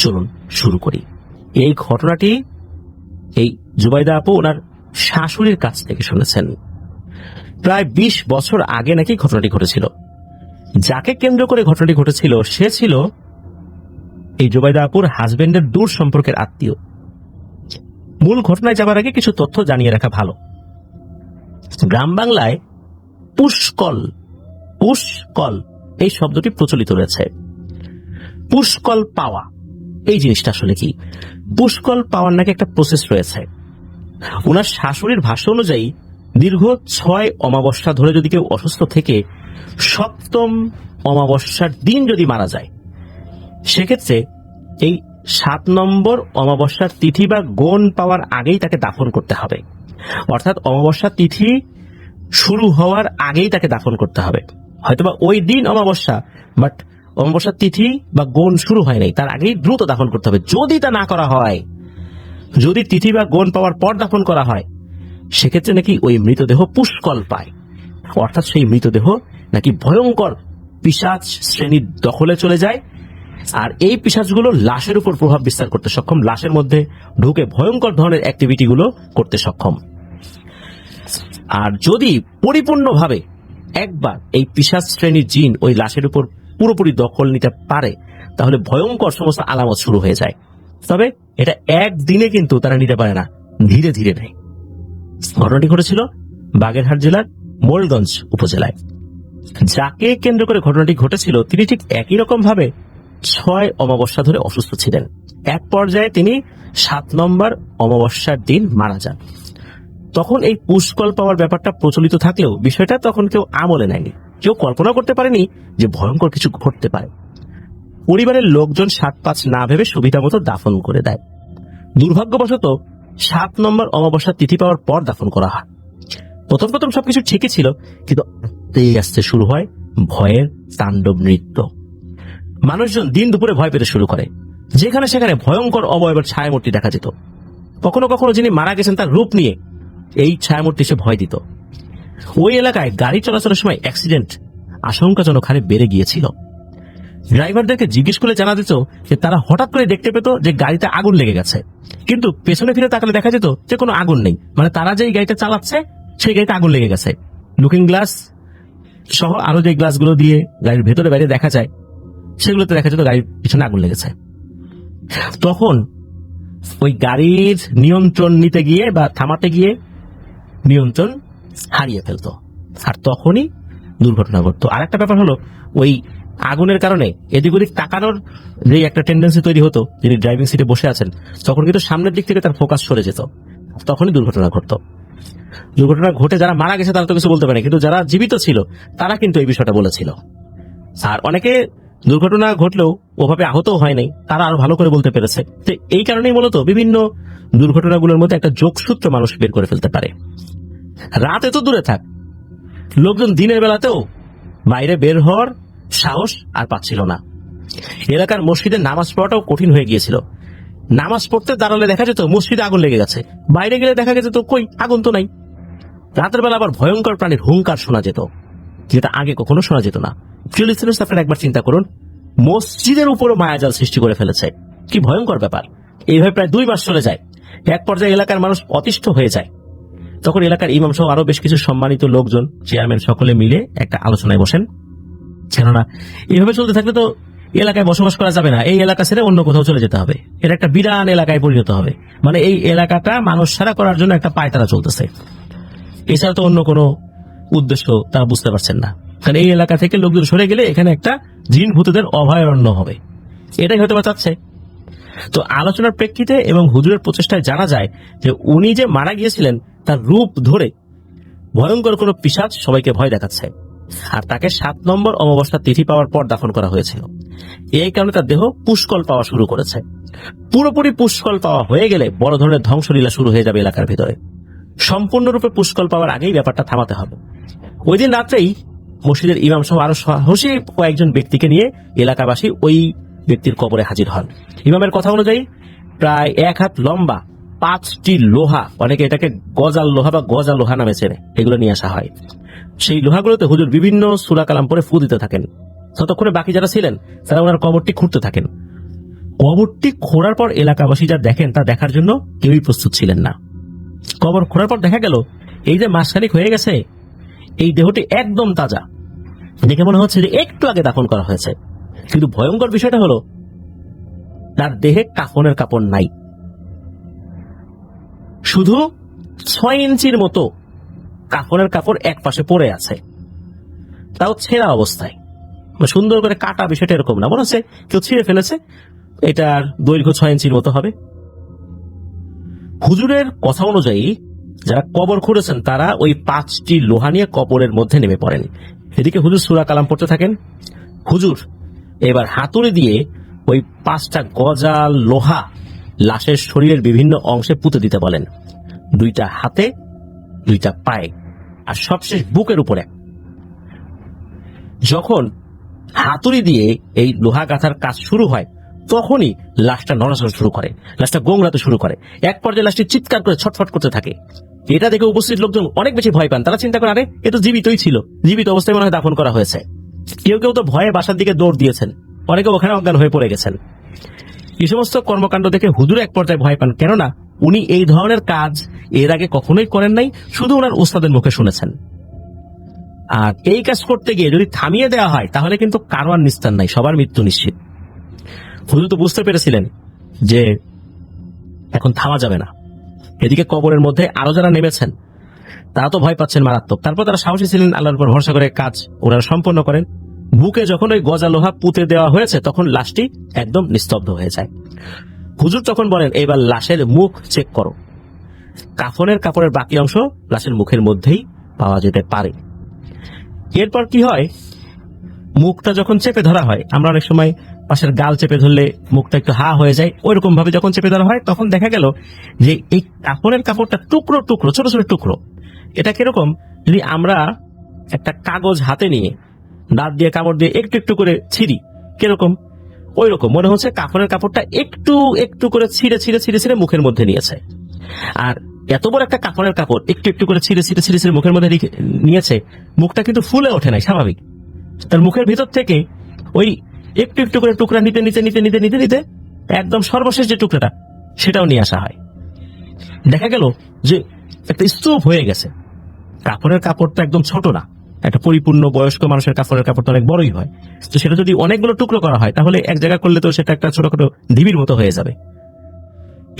চলুন শুরু করি। এই ঘটনাটি এই জুবাইদা আপু ওনার শাশুড়ির কাছ থেকে শুনেছেন। প্রায় 20 বছর আগে নাকি ঘটনাটি ঘটেছিল। যাকে কেন্দ্র করে ঘটনাটি ঘটেছিল সে ছিল এই জুবাইদা আপুর হাজবেন্ডের দূর সম্পর্কের আত্মীয়। মূল ঘটনায় যাবার আগে কিছু তথ্য জানিয়ে রাখা ভালো। গ্রাম বাংলায় পুষ্কল এই শব্দটি প্রচলিত রয়েছে। পুষ্কল পাওয়া এই জিনিসটা আসলে কি? পুষ্কল পাওয়ার নাকি একটা প্রসেস রয়েছে। ওনার শাশুড়ির ভাষ্য অনুযায়ী দীর্ঘ 6 অমাবস্যা ধরে যদি কেউ অসুস্থ থেকে 7ম অমাবস্যার দিন যদি মারা যায়, সেক্ষেত্রে এই 7 নম্বর অমাবস্যার তিথি বা গণ পাওয়ার আগেই তাকে দাফন করতে হবে। অর্থাৎ অমাবস্যার তিথি শুরু হওয়ার আগেই তাকে দাফন করতে হবে। হয়তোবা ওই দিন অমাবস্যা, বাট অমাবস্যার তিথি বা গণ শুরু হয় নাই, তার আগেই দ্রুত দাফন করতে হবে। যদি তা না করা হয়, যদি তিথি বা গণ পাওয়ার পর দাফন করা হয়, সেক্ষেত্রে নাকি ওই মৃতদেহ পুষ্কল পায়। অর্থাৎ সেই মৃতদেহ নাকি ভয়ঙ্কর পিশাচ শ্রেণীর দখলে চলে যায়। আর এই পিশাচগুলো লাশের উপর প্রভাব বিস্তার করতে সক্ষম, লাশের মধ্যে ঢুকে ভয়ঙ্কর ধরনের অ্যাক্টিভিটি গুলো করতে সক্ষম। আর যদি পরিপূর্ণভাবে একবার এই পিশাচ শ্রেণীর জিন ওই লাশের উপর পুরোপুরি দখল নিতে পারে, তাহলে ভয়ঙ্কর সমস্ত আলামত শুরু হয়ে যায়। তবে এটা একদিনে কিন্তু তারা নিতে পারে না, ধীরে ধীরে নেয়। ঘটনাটি ঘটেছিল বাগেরহাট জেলার মোড়লগঞ্জ উপজেলায়। যাকে কেন্দ্র করে ঘটনাটি ঘটেছিল তিনি ঠিক একই রকম ভাবে 6 অমাবস্যা ধরে অসুস্থ ছিলেন। এক পর্যায়ে তিনি 7 নম্বর অমাবস্যার দিন মারা যান। তখন এই পুষ্কল পাওয়ার ব্যাপারটা প্রচলিত থাকলেও বিষয়টা তখন কেউ আমলে নেয়নি। কেউ কল্পনা করতে পারেনি যে ভয়ঙ্কর কিছু ঘটতে পারে। পরিবারের লোকজন 7-5 না ভেবে সুবিধা মতো দাফন করে দেয়। দুর্ভাগ্যবশত 7 নম্বর অমাবস্যার তিথি পাওয়ার পর দাফন করা হয়। প্রথম সবকিছু ঠিকই ছিল, কিন্তু আস্তে আস্তে শুরু হয় ভয়ের তাণ্ডব নৃত্য। মানুষজন দিন দুপুরে ভয় পেতে শুরু করে। যেখানে সেখানে ভয়ঙ্কর অবয়বের ছায়ামূর্তি দেখা যেত। কখনো কখনো যিনি মারা গেছেন তার রূপ নিয়ে এই ছায়ামূর্তি সে ভয় দিত। ওই এলাকায় গাড়ি চলাচলের সময় অ্যাক্সিডেন্ট আশঙ্কাজনক হারে বেড়ে গিয়েছিল। ড্রাইভারদেরকে জিজ্ঞেস করে জানা যেত যে তারা হঠাৎ করে দেখতে পেত যে গাড়িতে আগুন লেগে গেছে, কিন্তু পেছনে ফিরে তাকালে দেখা যেত যে কোনো আগুন নেই। মানে তারা যে গাড়িটা চালাচ্ছে সেই গাড়িতে আগুন লেগে গেছে। লুকিং গ্লাস সহ আরো যে গ্লাসগুলো দিয়ে গাড়ির ভেতরে বাইরে দেখা যায়, সেগুলোতে দেখা যেত গাড়ির পিছনে আগুন লেগেছে। তখন ওই গাড়ির নিয়ন্ত্রণ নিতে গিয়ে বা থামাতে গিয়ে নিয়ন্ত্রণ হারিয়ে ফেলতো, আর তখনই দুর্ঘটনা ঘটতো। আর একটা ব্যাপার হলো, ওই আগুনের কারণে এদিক ওদিক তাকানোর যে একটা টেন্ডেন্সি তৈরি হতো, যিনি ড্রাইভিং সিটে বসে আছেন তখন কিন্তু সামনের দিক থেকে তার ফোকাস সরে যেত, তখনই দুর্ঘটনা ঘটতো। দুর্ঘটনা ঘটে যারা মারা গেছে তারা তো কিছু বলতে পারে, কিন্তু যারা জীবিত ছিল তারা কিন্তু এই বিষয়টা বলেছিল। আর অনেকে দুর্ঘটনা ঘটলেও ওভাবে আহত হয় নাই, তারা আরো ভালো করে বলতে পেরেছে। তো এই কারণেই মূলত বিভিন্ন দুর্ঘটনাগুলোর মধ্যে একটা যোগসূত্র মানুষ বের করে ফেলতে পারে। রাতে তো দূরে থাক, লোকজন দিনের বেলাতেও বাইরে বের হওয়ার সাহস আর পাচ্ছিল না। এলাকার মসজিদে নামাজ পড়াটাও কঠিন হয়ে গিয়েছিল। নামাজ পড়তে দাঁড়ালে দেখা যেত মসজিদে আগুন লেগে গেছে, বাইরে গেলে দেখা গেছে তো কই আগুন তো নাই। রাতের বেলা আবার ভয়ঙ্কর প্রাণীর হুঙ্কার শোনা যেত, যেটা আগে কখনো শোনা যেত না। আপনারা একবার চিন্তা করুন, মসজিদের উপরও মায়াজাল সৃষ্টি করে ফেলেছে, কি ভয়ঙ্কর ব্যাপার। এইভাবে প্রায় 2 মাস চলে যায়। এক পর্যায়ে এলাকার মানুষ অতিষ্ঠ হয়ে যায়। তখন এলাকার ইমাম সহ আরো বেশ কিছু সম্মানিত লোকজন, চেয়ারম্যান সকলে মিলে একটা আলোচনায় বসেন। কেননা এইভাবে চলতে থাকলে তো এলাকায় বসবাস করা যাবে না, এই এলাকা ছেড়ে অন্য কোথাও চলে যেতে হবে। এটা একটা বিরান এলাকায় পরিণত হবে। মানে এই এলাকাটা মানুষ ছাড়া করার জন্য একটা পায়তারা চলতেছে, এছাড়া তো অন্য কোনো উদ্দেশ্য তারা বুঝতে পারছেন না। কারণ এই এলাকা থেকে লোকজন সরে গেলে এখানে একটা জিন ভূতদের অভয়ারণ্য হবে, এটাই হয়তো বা চাচ্ছে। তো আলোচনার প্রেক্ষিতে এবং হুজুরের প্রচেষ্টায় জানা যায় যে উনি যে মারা গিয়েছিলেন তার রূপ ধরে ভয়ঙ্কর কোনো পিশাচ সবাইকে ভয় দেখাচ্ছে, আর তাকে 7 নম্বর অমাবস্যার তিথি পাওয়ার পর দাফন করা হয়েছিল। এই কারণে তার দেহ পুষ্কল পাওয়া শুরু করেছে। পুরোপুরি পুষ্কল পাওয়া হয়ে গেলে বড় ধরনের ধ্বংসলীলা শুরু হয়ে যাবে এলাকার ভিতরে। সম্পূর্ণরূপে পুষ্কল পাওয়ার আগেই ব্যাপারটা থামাতে হবে। ওই দিন রাত্রেই মসজিদের ইমাম সহ আরো সাহসী কয়েকজন ব্যক্তিকে নিয়ে এলাকাবাসী ওই ব্যক্তির কবরে হাজির হন। ইমামের কথা অনুযায়ী প্রায় 1 হাত লম্বা 5টি লোহা, অনেকে এটাকে গজাল লোহা বা গজা লোহা নামে চেনে, এগুলো নিয়ে আসা হয়। সেই লোহাগুলোতে হুজুর বিভিন্ন সূরা কালাম পড়ে ফু দিতে থাকেন। ততক্ষণে বাকি যারা ছিলেন তারা ওনার কবরটি খুঁড়তে থাকেন। কবরটি খোঁড়ার পর এলাকাবাসী যা দেখেন তা দেখার জন্য কেউই প্রস্তুত ছিলেন না। কবর খোঁড়ার পর দেখা গেল এই যে মাসখানেক হয়ে গেছে, এই দেহটি একদম তাজা, দেখে মনে হচ্ছে যে একটু আগে দাফন করা হয়েছে। কিন্তু ভয়ঙ্কর বিষয়টা হলো তার দেহে কাফনের কাপড় নাই, শুধু 6 ইঞ্চির মতো কাফনের কাপড় এক পাশে পড়ে আছে, তাও ছেঁড়া অবস্থায়। সুন্দর করে কাটা, বিষয়টা এরকম না, মনে হচ্ছে কেউ ছিঁড়ে ফেলেছে। এটার দৈর্ঘ্য 6 ইঞ্চির মতো হবে। হুজুরের কথা অনুযায়ী যারা কবর খুঁড়েছেন তারা ওই 5টি লোহা নিয়ে কবরের মধ্যে নেমে পড়েন। এদিকে হুজুর সূরা কালাম পড়তে থাকেন। হুজুর এবার হাতুড়ি দিয়ে ওই 5টা গজাল লোহা লাশের শরীরের বিভিন্ন অংশে পুঁতে দিতে বলেন, 2টা হাতে, 2টা পায়ে, আর সবশেষ বুকের উপরে। যখন হাতুড়ি দিয়ে এই লোহা গাঁথার কাজ শুরু হয় তখনই লাশটা নড়াচড়া শুরু করে, লাশটা গোংরাতে শুরু করে। এক পর্যায়ে লাশটি চিৎকার করে ছটফট করতে থাকে। এটা দেখে উপস্থিত লোকজন অনেক বেশি ভয় পান। তারা চিন্তা করে, আরে এ তো জীবিতই ছিল, জীবিত অবস্থায় মনে হয় দাফন করা হয়েছে। কেউ কেউ তো ভয়ে বাসার দিকে দৌড় দিয়েছেন, অনেকে ওখানে অজ্ঞান হয়ে পড়ে গেছেন। এই সমস্ত কর্মকাণ্ড দেখে হুজুর এক পর্যায়ে ভয় পান, কেননা উনি এই ধরনের কাজ এর আগে কখনোই করেন নাই, শুধু ওনার ওস্তাদের মুখে শুনেছেন। আর এই কাজ করতে গিয়ে যদি থামিয়ে দেওয়া হয় তাহলে কিন্তু কারো আর নিস্তার নাই, সবার মৃত্যু নিশ্চিত। হুজুর তো বুঝতে পেরেছিলেন যে এখন থামা যাবে না। এদিকে কবরের মধ্যে আরো যারা নেমেছেন তারা তো ভয় পাচ্ছেন মারাত্মক। তারপর তারা সাহসী ছিলেন, আল্লাহর উপর ভরসা করে কাজ ওনারা সম্পন্ন করেন। বুকে যখন ওই গজা লোহা পুঁতে দেওয়া হয়েছে তখন লাশটি একদম নিস্তব্ধ হয়ে যায়। হুজুর তখন বলেন, এবার লাশের মুখ চেক করো। কাফনের কাপড়ের বাকি অংশ লাশের মুখের মধ্যেই পাওয়া যেতে পারে। এরপর কি হয়, মুখটা যখন চেপে ধরা হয়, আমরা অনেক সময় পাশের গাল চেপে ধরলে মুখটা একটু হা হয়ে যায়, ওইরকম ভাবে যখন চেপে ধরা হয় তখন দেখা গেল যে এই কাপড়ের কাপড়টা টুকরো টুকরো, ছোট ছোট টুকরো। এটা কিরকম, যদি আমরা একটা কাগজ হাতে নিয়ে দাঁত দিয়ে কামড় দিয়ে একটু একটু করে ছিঁড়ি, কিরকম ওই রকম মনে হচ্ছে কাপড়ের কাপড়টা একটু একটু করে ছিঁড়ে ছিঁড়ে ছিঁড়ে ছিঁড়ে মুখের মধ্যে নিয়েছে। আর এত বড় একটা কাপড়ের কাপড় একটু একটু করে ছিঁড়ে ছিঁড়ে ছিঁড়ে ছিঁড়ে মুখের মধ্যে নিয়েছে, মুখটা কিন্তু ফুলে ওঠে নাই, স্বাভাবিক। তার মুখের ভিতর থেকে ওই একটু একটু করে টুকরা নিতে নিতে নিতে নিতে নিতে নিতে একদম সর্বশেষ যে টুকরাটা সেটাও নিয়ে আসা হয়। দেখা গেল যে একটা স্তূপ হয়ে গেছে। কাপড়ের কাপড়টা একদম ছোট না, একটা পরিপূর্ণ বয়স্ক মানুষের কাপড়ের কাপড়টা অনেক বড়ই হয়। তো সেটা যদি অনেকগুলো টুকরো করা হয় তাহলে এক জায়গা করলে তো সেটা একটা ছোটখাটো ঢিবির মতো হয়ে যাবে।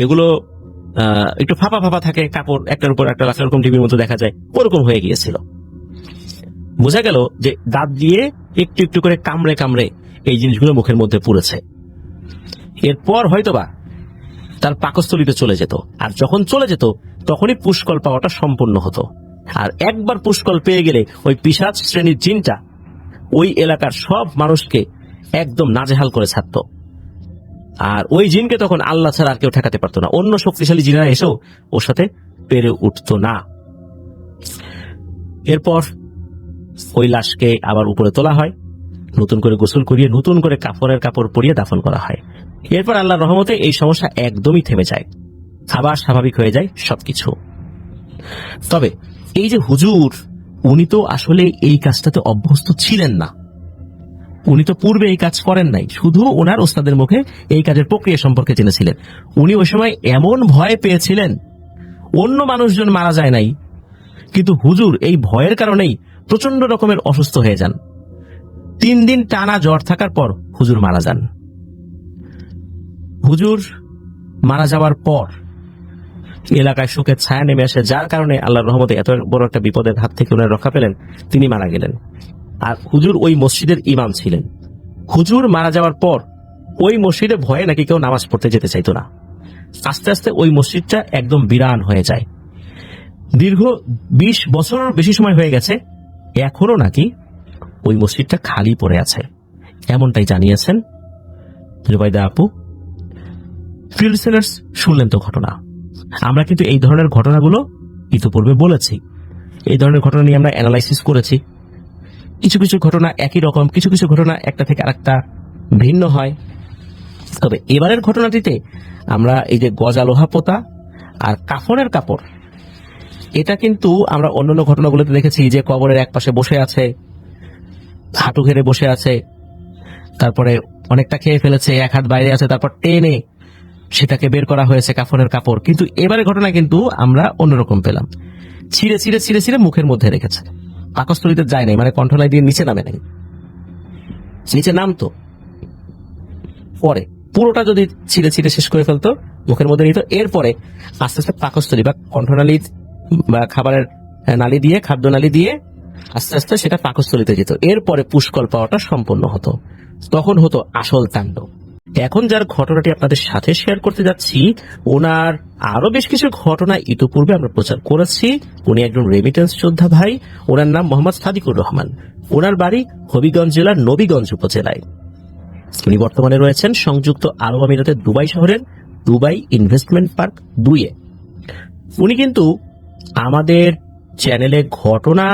এগুলো একটু ফাঁপা ফাঁপা থাকে, কাপড় একটার উপর একটা রাখার এরকম ঢিবির মতো দেখা যায়, ওরকম হয়ে গিয়েছিল। বোঝা গেল যে দাঁত দিয়ে একটু একটু করে কামড়ে কামড়ে এই জিনিসগুলো মুখের মধ্যে পুড়েছে। এরপর হয়তোবা তার পাকস্থলীতে চলে যেত, আর যখন চলে যেত তখনই পুষ্কল পাওয়াটা সম্পূর্ণ হতো। আর একবার পুষ্কল পেয়ে গেলে ওই পিশাচ শ্রেণীর জিনটা ওই এলাকার সব মানুষকে একদম নাজেহাল করে ছাড়ত। আর ওই জিনকে তখন আল্লাহ ছাড়া আর কেউ ঠেকাতে পারতো না, অন্য শক্তিশালী জিনেরা এসেও ওর সাথে পেরে উঠতো না। এরপর ওই লাশকে আবার উপরে তোলা হয়, নতুন করে গোসল করিয়ে নতুন করে কাফনের কাপড় পরিয়ে দাফন করা হয়। এরপর আল্লাহর রহমতে এই সমস্যা একদমই থেমে যায়, আবার স্বাভাবিক হয়ে যায় সবকিছু। তবে এই যে হুজুর, উনি তো আসলে এই কাজটাতে অভ্যস্ত ছিলেন না, উনি তো পূর্বে এই কাজ করেন নাই, শুধু ওনার ওস্তাদের মুখে এই কাজের প্রক্রিয়া সম্পর্কে জেনেছিলেন। উনি ওই সময় এমন ভয় পেয়েছিলেন, অন্য মানুষজন মারা যায় নাই, কিন্তু হুজুর এই ভয়ের কারণেই প্রচন্ড রকমের অসুস্থ হয়ে যান। 3 দিন টানা জ্বর থাকার পর হুজুর মারা যান। হুজুর মারা যাওয়ার পর এলাকায় শোকের ছায়া নেমে আসে, যার কারণে আল্লাহর রহমতে এত বড় একটা বিপদের হাত থেকে ওনার রক্ষা পেলেন, তিনি মারা গেলেন। আর হুজুর ওই মসজিদের ইমাম ছিলেন। হুজুর মারা যাওয়ার পর ওই মসজিদে ভয়ে নাকি কেউ নামাজ পড়তে যেতে চাইতো না। আস্তে আস্তে ওই মসজিদটা একদম বিরান হয়ে যায়। দীর্ঘ 20 বছরের বেশি সময় হয়ে গেছে, এখনো নাকি ওই মসজিদটা খালি পড়ে আছে, এমনটাই জানিয়েছেন জুবাইদা আপু। ফিল্ড সেলার্স শুনলেন তো ঘটনা। আমরা কিন্তু এই ধরনের ঘটনাগুলো ইতিপূর্বে বলেছি, এই ধরনের ঘটনা নিয়ে আমরা অ্যানালাইসিস করেছি। কিছু কিছু ঘটনা একই রকম, কিছু কিছু ঘটনা একটা থেকে আরেকটা ভিন্ন হয়। তবে এবারের ঘটনাটিতে আমরা এই যে গজা লোহা পোতা আর কাফনের কাপড়, এটা কিন্তু আমরা অন্যান্য ঘটনাগুলোতে দেখেছি যে কবরের এক পাশে বসে আছে, হাঁটু ঘেরে বসে আছে, তারপরে অনেকটা খেয়ে ফেলেছে, এক হাত বাইরে আছে, তারপর টেনে সেটাকে বের করা হয়েছে কাফনের কাপড়। কিন্তু এবারে ঘটনা কিন্তু আমরা অন্যরকম পেলাম। ছিঁড়ে ছিঁড়ে ছিঁড়ে ছিঁড়ে মুখের মধ্যে রেখেছে, পাকস্থলীতে যায় নাই, মানে কণ্ঠলাই দিয়ে নিচে নামে নাই। নিচে নামতো পরে, পুরোটা যদি ছিঁড়ে ছিঁড়ে শেষ করে ফেলতো মুখের মধ্যে নিত, এরপরে আস্তে আস্তে পাকস্থলী বা কণ্ঠনালী বা খাবারের নালী দিয়ে, খাদ্য নালী দিয়ে আস্তে আস্তে সেটা পাকস্থলীতে যেত। এরপরে পুষ্কল পাওয়াটা সম্পন্ন হতো, তখন হতো আসল তাণ্ডব। এখন যার ঘটনাটি আপনাদের সাথে শেয়ার করতে যাচ্ছি, ওনার আরো বেশ কিছু ঘটনা ইতিপূর্বে আমরা প্রচার করেছি। উনি একজন রেমিটেন্স যোদ্ধা ভাই। ওনার নাম মোহাম্মদ সাদিকুর রহমান। ওনার বাড়ি হবিগঞ্জ জেলার নবীগঞ্জ উপজেলায়। উনি বর্তমানে রয়েছেন সংযুক্ত আরব আমিরাতের দুবাই শহরের দুবাই ইনভেস্টমেন্ট পার্ক 2-এ। উনি কিন্তু আমাদের চ্যানেলে ঘটনা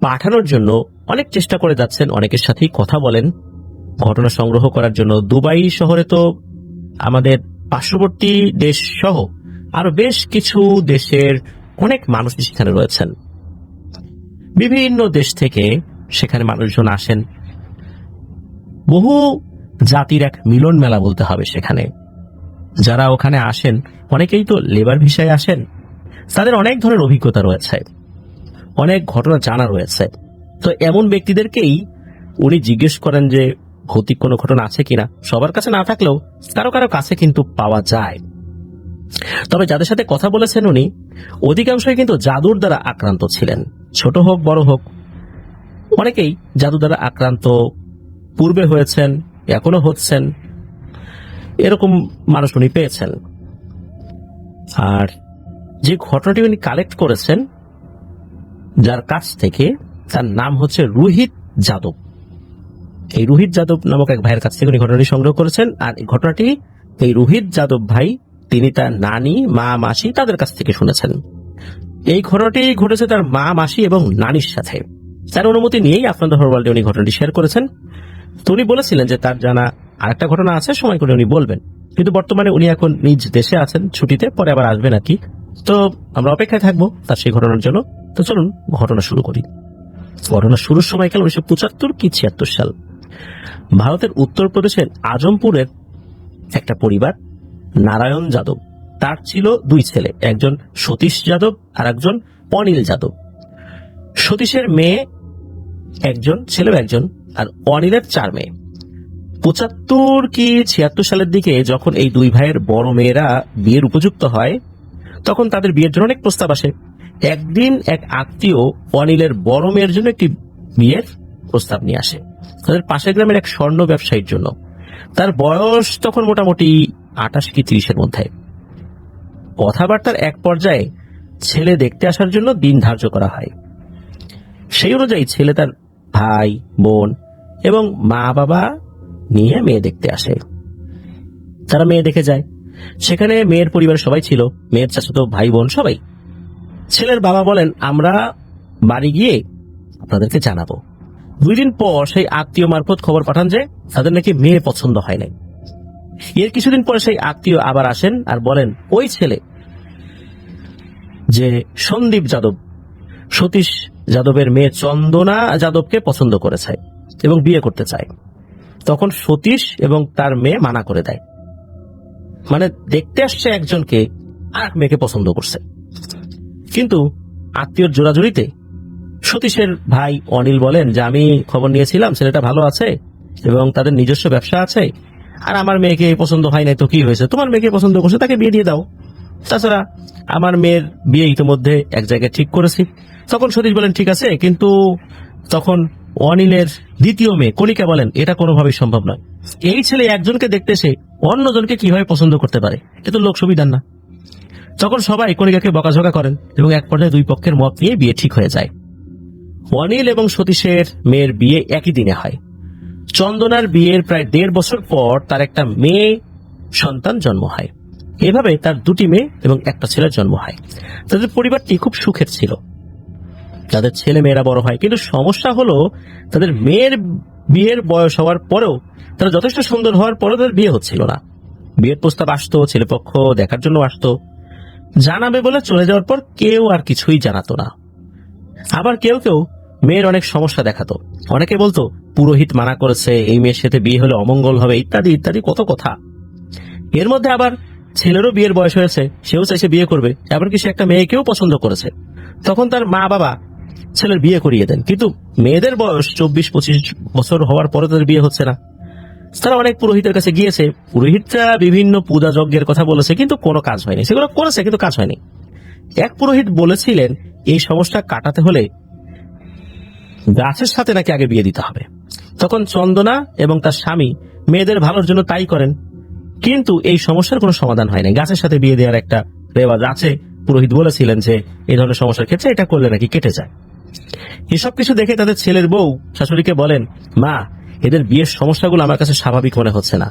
পাঠানোর জন্য অনেক চেষ্টা করে যাচ্ছেন, অনেকের সাথেই কথা বলেন ঘটনা সংগ্রহ করার জন্য। দুবাই শহরে তো আমাদের পার্শ্ববর্তী দেশ সহ আরো বেশ কিছু দেশের অনেক মানুষ সেখানে রয়েছেন। বিভিন্ন দেশ থেকে সেখানে মানুষজন আসেন, বহু জাতির এক মিলন মেলা বলতে হবে সেখানে। যারা ওখানে আসেন অনেকেই তো লেবার ভিসায় আসেন, তাদের অনেক ধরনের অভিজ্ঞতা রয়েছে, অনেক ঘটনা জানা রয়েছে। তো এমন ব্যক্তিদেরকেই উনি জিজ্ঞেস করেন যে ভৌতিক কোনো ঘটনা আছে কিনা। সবার কাছে না থাকলেও কারো কারো কাছে কিন্তু পাওয়া যায়। তবে যাদের সাথে কথা বলেছেন উনি, অধিকাংশই কিন্তু জাদুর দ্বারা আক্রান্ত ছিলেন, ছোট হোক বড় হোক। অনেকেই জাদু দ্বারা আক্রান্ত পূর্বে হয়েছেন, এখনো হচ্ছেন, এরকম মানুষ উনি পেয়েছেন। আর যে ঘটনাটি উনি কালেক্ট করেছেন যার কাছ থেকে, তার নাম হচ্ছে রোহিত যাদব। এই রোহিত যাদব নামক এক ভাইয়ের কাছ থেকে উনি ঘটনাটি সংগ্রহ করেছেন। আর এই ঘটনাটি এই রোহিত যাদব ভাই তিনি তার নানি, মা, মাসি তাদের কাছ থেকে শুনেছেন। এই ঘটনাটি ঘটেছে তার মা, মাসি এবং নানির সাথে। তার অনুমতি নিয়েই আপনাদের হরওয়ার্ল্ডে উনি ঘটনাটি শেয়ার করেছেন। তো উনি বলেছিলেন যে তার জানা আরেকটা ঘটনা আছে, সময় করে উনি বলবেন। কিন্তু বর্তমানে উনি এখন নিজ দেশে আছেন ছুটিতে, পরে আবার আসবেন আর কি। তো আমরা অপেক্ষায় থাকবো তার সেই ঘটনার জন্য। তো চলুন ঘটনা শুরু করি। ঘটনা শুরুর সময়কাল 1975 কি 76 সাল। ভারতের উত্তরপ্রদেশের আজমপুরের একটা পরিবার, নারায়ণ যাদব, তার ছিল 2 ছেলে, একজন সতীশ যাদব আর একজন অনিল যাদব। সতীশের মেয়ে একজন, ছেলেও একজন, আর অনিলের 4 মেয়ে। 75 কি 76 সালের দিকে যখন এই 2 ভাইয়ের বড় মেয়েরা বিয়ের উপযুক্ত হয়, তখন তাদের বিয়ের জন্য অনেক প্রস্তাব আসে। একদিন এক আত্মীয় অনিলের বড় মেয়ের জন্য একটি বিয়ের প্রস্তাব নিয়ে আসে তাদের পাশের গ্রামের এক স্বর্ণ ব্যবসায়ীর জন্য। তার বয়স তখন মোটামুটি 28 কি 30-এর মধ্যে। কথাবার্তার এক পর্যায়ে ছেলে দেখতে আসার জন্য দিন ধার্য করা হয়। সেই অনুযায়ী ছেলে তার ভাই, বোন এবং মা বাবা নিয়ে মেয়ে দেখতে আসে। তারা মেয়ে দেখে যায়। সেখানে মেয়ের পরিবারের সবাই ছিল, মেয়ের চাচাতো ভাই বোন সবাই। ছেলের বাবা বলেন, আমরা বাড়ি গিয়ে আপনাদেরকে জানাবো। 2 দিন পর সেই আত্মীয় মারফত খবর পাঠান যে তাদের নাকি মেয়ে পছন্দ হয় নাই। এর কিছুদিন পরে সেই আত্মীয় আবার আসেন আর বলেন ওই ছেলে যে সন্দীপ যাদব সতীশ যাদবের মেয়ে চন্দনা যাদবকে পছন্দ করেছে এবং বিয়ে করতে চায়। তখন সতীশ এবং তার মেয়ে মানা করে দেয়। মানে দেখতে আসছে একজনকে, আর এক মেয়েকে পছন্দ করছে। কিন্তু আত্মীয়র জোরাজুরিতে সতীশের ভাই অনিল বলেন যে আমি খবর নিয়েছিলাম, ছেলেটা ভালো আছে এবং তাদের নিজস্ব ব্যবসা আছে, আর আমার মেয়েকে পছন্দ হয় নাই তো কি হয়েছে, তোমার মেয়েকে পছন্দ করছে, তাকে বিয়ে দিয়ে দাও। তাছাড়া আমার মেয়ের বিয়ে ইতিমধ্যে এক জায়গায় ঠিক করেছি। তখন সতীশ বলেন ঠিক আছে, কিন্তু তখন অনিলের দ্বিতীয় মেয়ে কণিকা বলেন এটা কোনোভাবেই সম্ভব নয়। এই ছেলে একজনকে দেখতে এসে অন্যজনকে কিভাবে পছন্দ করতে পারে, এটা তো লোক সুবিধার না। তখন সবাই কণিকাকে বকাঝকা করেন এবং এক পর্যায়ে 2 পক্ষের মত নিয়ে বিয়ে ঠিক হয়ে যায়। অনিল এবং সতীশের মেয়ের বিয়ে একই দিনে হয়। চন্দনার বিয়ের প্রায় 1.5 বছর পর তার একটা মেয়ে সন্তান জন্ম হয়। এভাবে তার 2টি মেয়ে এবং একটা ছেলের জন্ম হয়। তাদের পরিবারটি খুব সুখের ছিল, তাদের ছেলে মেয়েরা বড় হয়। কিন্তু সমস্যা হলো তাদের মেয়ের বিয়ের বয়স হওয়ার পরেও, তারা যথেষ্ট সুন্দর হওয়ার পরেও তাদের বিয়ে হচ্ছিল না। বিয়ের প্রস্তাব আসতো, ছেলেপক্ষ দেখার জন্য আসতো, জানাবে বলে চলে যাওয়ার পর কেউ আর কিছুই জানাতো না। আবার কেউ কেউ মেয়ের অনেক সমস্যা দেখাতো। অনেকে বলতো পুরোহিত মানা করেছে, এই মেয়ের সাথে বিয়ে হলে অমঙ্গল হবে, ইত্যাদি ইত্যাদি কত কথা। এর মধ্যে আবার ছেলেরও বিয়ের বয়স হয়েছে, সেও চাইছে বিয়ে করবে, এমনকি সে একটা মেয়েকেও পছন্দ করেছে। তখন তার মা বাবা ছেলের বিয়ে করিয়ে দেন, কিন্তু মেয়েদের বয়স 24-25 বছর হওয়ার পরে তাদের বিয়ে হচ্ছে না। তারা অনেক পুরোহিতের কাছে গিয়েছে, পুরোহিতরা বিভিন্ন পূজা যজ্ঞের কথা বলেছে, কিন্তু কোনো কাজ হয়নি। সেগুলো করেছে কিন্তু কাজ হয়নি। এক পুরোহিত বলেছিলেন এই সমস্যা কাটাতে হলে গাছের সাথে নাকি আগে বিয়ে দিতে হবে। তখন চন্দনা এবং তার স্বামী মেয়েদের ভালোর জন্য তাই করেন, কিন্তু এই সমস্যার কোনো সমাধান হয় না। গাছের সাথে বিয়ে দেওয়ার একটা রেওয়াজ আছে, পুরোহিত বলেছিলেন যে এই ধরনের সমস্যার ক্ষেত্রে এটা করলে নাকি কেটে যায়। এসব কিছু দেখে তাদের ছেলের বউ শাশুড়িকে বলেন, মা, এদের বিয়ের সমস্যাগুলো আমার কাছে স্বাভাবিক মনে হচ্ছে না।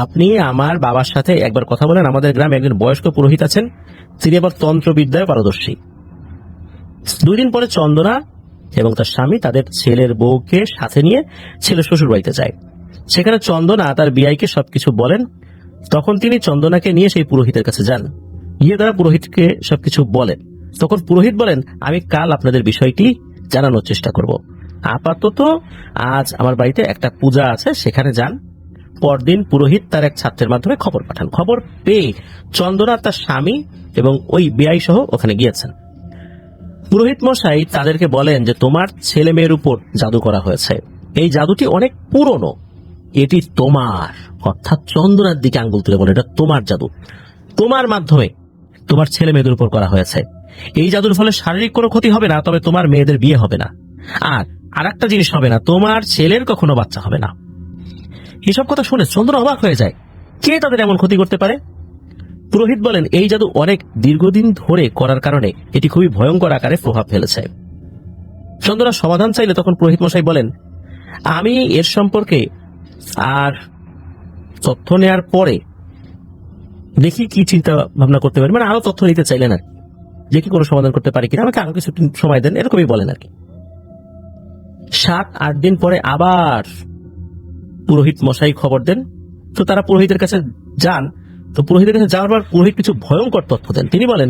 আপনি আমার বাবার সাথে একবার কথা বলেন। আমাদের গ্রামে একজন বয়স্ক পুরোহিত আছেন, তিনি আবার তন্ত্রবিদ্যায় পারদর্শী। 2 দিন পরে চন্দনা এবং তার স্বামী তাদের ছেলের বউকে সাথে নিয়ে ছেলের শ্বশুর বাড়িতে যায়। সেখানে চন্দনা তার বিয়াইকে সবকিছু বলেন। তখন তিনি চন্দনাকে নিয়ে সেই পুরোহিতের কাছে যান, গিয়ে তারা পুরোহিতকে সবকিছু বলেন। তখন পুরোহিত বলেন, আমি কাল আপনাদের বিষয়টি জানানোর চেষ্টা করব, আপাতত আজ আমার বাড়িতে একটা পূজা আছে, সেখানে যান। পরদিন পুরোহিত তার এক ছাত্রের মাধ্যমে খবর পাঠান। খবর পেয়ে চন্দনা তার স্বামী এবং ওই বিয়াই সহ ওখানে গিয়েছেন। পুরোহিত মশাই তাদেরকে বলেন যে তোমার ছেলে মেয়ের উপর জাদু করা হয়েছে, এই জাদুটি অনেক পুরনো, এটি তোমার, অর্থাৎ চন্দনার দিকে আঙ্গুল তুলে বলে এটা তোমার জাদু, তোমার মাধ্যমে তোমার ছেলে মেয়েদের উপর করা হয়েছে। এই জাদুর ফলে শারীরিক কোনো ক্ষতি হবে না, তবে তোমার মেয়েদের বিয়ে হবে না। আর একটা জিনিস হবে না, তোমার ছেলের কখনো বাচ্চা হবে না। এসব কথা শুনে চন্দনা অবাক হয়ে যায়, কে তাদের এমন ক্ষতি করতে পারে? পুরোহিত বলেন, এই জাদু অনেক দীর্ঘদিন ধরে করার কারণে এটি খুবই ভয়ঙ্কর আকারে প্রভাব ফেলেছে। চন্দনা সমাধান চাইলে তখন পুরোহিত মশাই বলেন, আমি এর সম্পর্কে আর তথ্য নেয়ার পরে দেখি কি চিন্তা ভাবনা করতে পারি, মানে আরো তথ্য নিতে চাইলেন আর কি, যে কি কোনো সমাধান করতে পারি কিনা, আমাকে আরো কিছু সময় দেন, এরকমই বলেন আর কি। 7-8 দিন পরে আবার পুরোহিত মশাই খবর দেন। তো তারা পুরোহিতের কাছে যান। তো পুরোহিতের কাছে যাওয়ার পর পুরোহিত কিছু ভয়ঙ্কর তথ্য দেন। তিনি বলেন,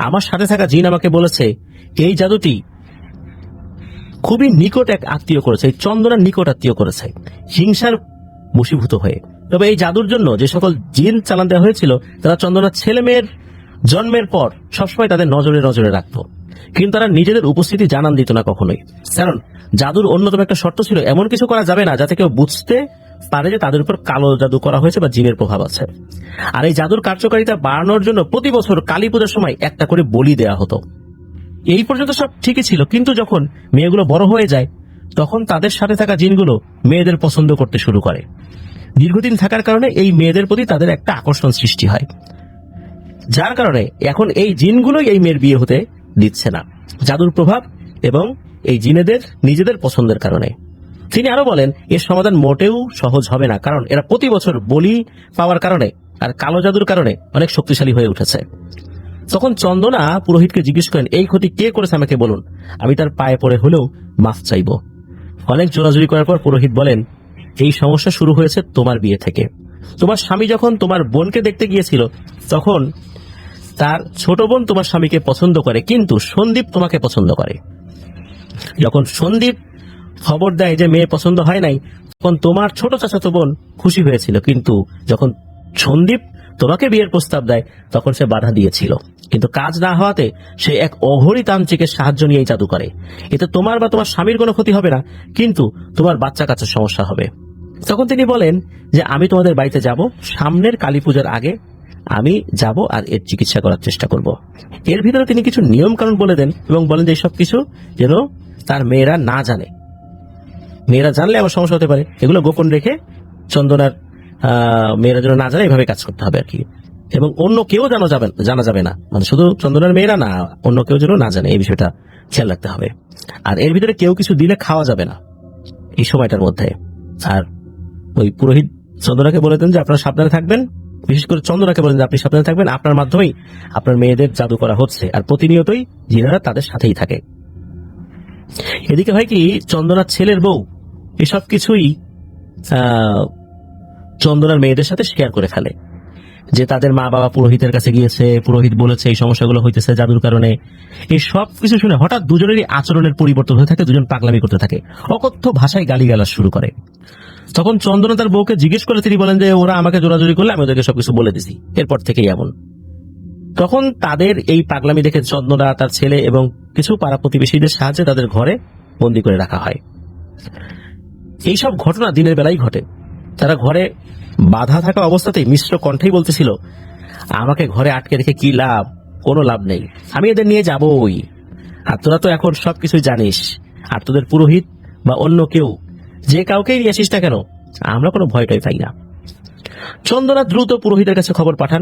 আমার সাথে থাকা জিন আমাকে বলেছে এই জাদুটি খুবই নিকট এক আত্মীয় করেছে, এই চন্দনার নিকট আত্মীয় করেছে হিংসার বশীভূত হয়ে। তবে এই জাদুর জন্য যে সকল জিন চালান দেওয়া হয়েছিল, তারা চন্দনার ছেলে মেয়ের জন্মের পর সবসময় তাদের নজরে নজরে রাখত, কিন্তু তারা নিজেদের উপস্থিতি জানান দিত না কখনোই। কারণ জাদুর অন্যতম একটা শর্ত ছিল, এমন কিছু করা যাবে না যাতে কেউ বুঝতে পারে যে তাদের উপর কালো জাদু করা হয়েছে বা জিনের প্রভাব আছে। আর এই জাদুর কার্যকারিতা বাড়ানোর জন্য প্রতি বছর কালী পূজার সময় একটা করে বলি দেওয়া হতো। এই পর্যন্ত সব ঠিকই ছিল, কিন্তু যখন মেয়েগুলো বড় হয়ে যায়, তখন তাদের সাথে থাকা জিনগুলো মেয়েদের পছন্দ করতে শুরু করে। দীর্ঘদিন থাকার কারণে এই মেয়েদের প্রতি তাদের একটা আকর্ষণ সৃষ্টি হয়, যার কারণে এখন এই জিনগুলোই এই মেয়ের বিয়ে হতে দিচ্ছে না, জাদুর প্রভাব এবং এই জিনেদের নিজেদের পছন্দের কারণে। তিনি আরো বলেন, এর সমাধান মোটেও সহজ হবে না, কারণ এরা প্রতি বছর বলি পাওয়ার কারণে আর কালো জাদুর কারণে অনেক শক্তিশালী হয়ে উঠেছে। তখন চন্দনা পুরোহিতকে জিজ্ঞেস করেন, এই ক্ষতি কে করেছে আমাকে বলুন, আমি তার পায়ে পড়ে হলেও মাফ চাইব। অনেক জোরাজুরি করার পর পুরোহিত বলেন, এই সমস্যা শুরু হয়েছে তোমার বিয়ে থেকে। তোমার স্বামী যখন তোমার বোনকে দেখতে গিয়েছিল, তখন তার ছোট বোন তোমার স্বামীকে পছন্দ করে, কিন্তু সন্দীপ তোমাকে পছন্দ করে। যখন সন্দীপ খবর দেয় যে মেয়ে পছন্দ হয় নাই, তখন তোমার ছোট চাচাতো বোন খুশি হয়েছিল, কিন্তু যখন সন্দীপ তোমাকে বিয়ের প্রস্তাব দেয় তখন সে বাধা দিয়েছিল। কিন্তু কাজ না হওয়াতে সে এক অঘরী তান্ত্রিকের সাহায্য নিয়ে জাদু করে। এতে তোমার বা তোমার স্বামীর কোনো ক্ষতি হবে না, কিন্তু তোমার বাচ্চা কাচ্চার সমস্যা হবে। তখন তিনি বলেন যে আমি তোমাদের বাড়িতে যাব, সামনের কালী পূজার আগে আমি যাব আর এর চিকিৎসা করার চেষ্টা করব। এর ভিতরে তিনি কিছু নিয়ম কানুন বলে দেন এবং বলেন যে সব কিছু যেন তার মেয়েরা না জানে, মেয়েরা জানলে আমার সমস্যা হতে পারে, এগুলো গোপন রেখে চন্দনার মেয়েরা যেন না জানে, এভাবে কাজ করতে হবে আর কি। এবং অন্য কেউ জানা যাবে না, মানে শুধু চন্দনার মেয়েরা না, অন্য কেউ যেন না জানে, এই বিষয়টা খেয়াল রাখতে হবে। আর এর ভিতরে কেউ কিছু দিলে খাওয়া যাবে না এই সময়টার মধ্যে। আর ওই পুরোহিত চন্দনাকে বলে দেন যে আপনারা সাবধানে থাকবেন, বিশেষ করে চন্দনাকে বলেন যে আপনি সাবধানে থাকবেন, আপনার মাধ্যমেই আপনার মেয়েদের জাদু করা হচ্ছে, আর প্রতিনিয়তই জিনেরা তাদের সাথেই থাকে। এদিকে হয় কি, চন্দনার ছেলের বউ এসব কিছুই চন্দনার মেয়েদের সাথে শেয়ার করে ফেলে। যে তাদের মা বাবা পুরোহিতের কাছে গিয়েছে, পুরোহিত বলেছে এই সমস্যাগুলো হইতেছে জাদুর কারণে। এই সব কিছু শুনে হঠাৎ দুজনেরই আচরণের পরিবর্তন হয়ে থাকে, দুজন পাগলামি করতে থাকে, অকথ্য ভাষায় গালিগালাজ শুরু করে। তখন চন্দনা তার বউকে জিজ্ঞেস করে তিনি বলেন যে ওরা আমাকে জোরাজুরি করলে আমি ওদেরকে সবকিছু বলে দিছি, এরপর থেকেই এমন। তখন তাদের এই পাগলামি দেখে চন্দনা, তার ছেলে এবং কিছু পাড়া প্রতিবেশীদের সাহায্যে তাদের ঘরে বন্দী করে রাখা হয়। এইসব ঘটনা দিনের বেলায় ঘটে। তারা ঘরে বাধা থাকা অবস্থাতেই মিশ্র কণ্ঠেই বলতেছিল, আমাকে ঘরে আটকে রেখে কি লাভ, কোনো লাভ নেই, আমি এদের নিয়ে যাবই, আর তোরা তো এখন সবকিছুই জানিস, আর তোদের পুরোহিত বা অন্য কেউ যে কাউকেই নিয়ে আসিস না কেন, আমরা কোনো ভয়টাই পাই না। চন্দনা দ্রুত পুরোহিতের কাছে খবর পাঠান।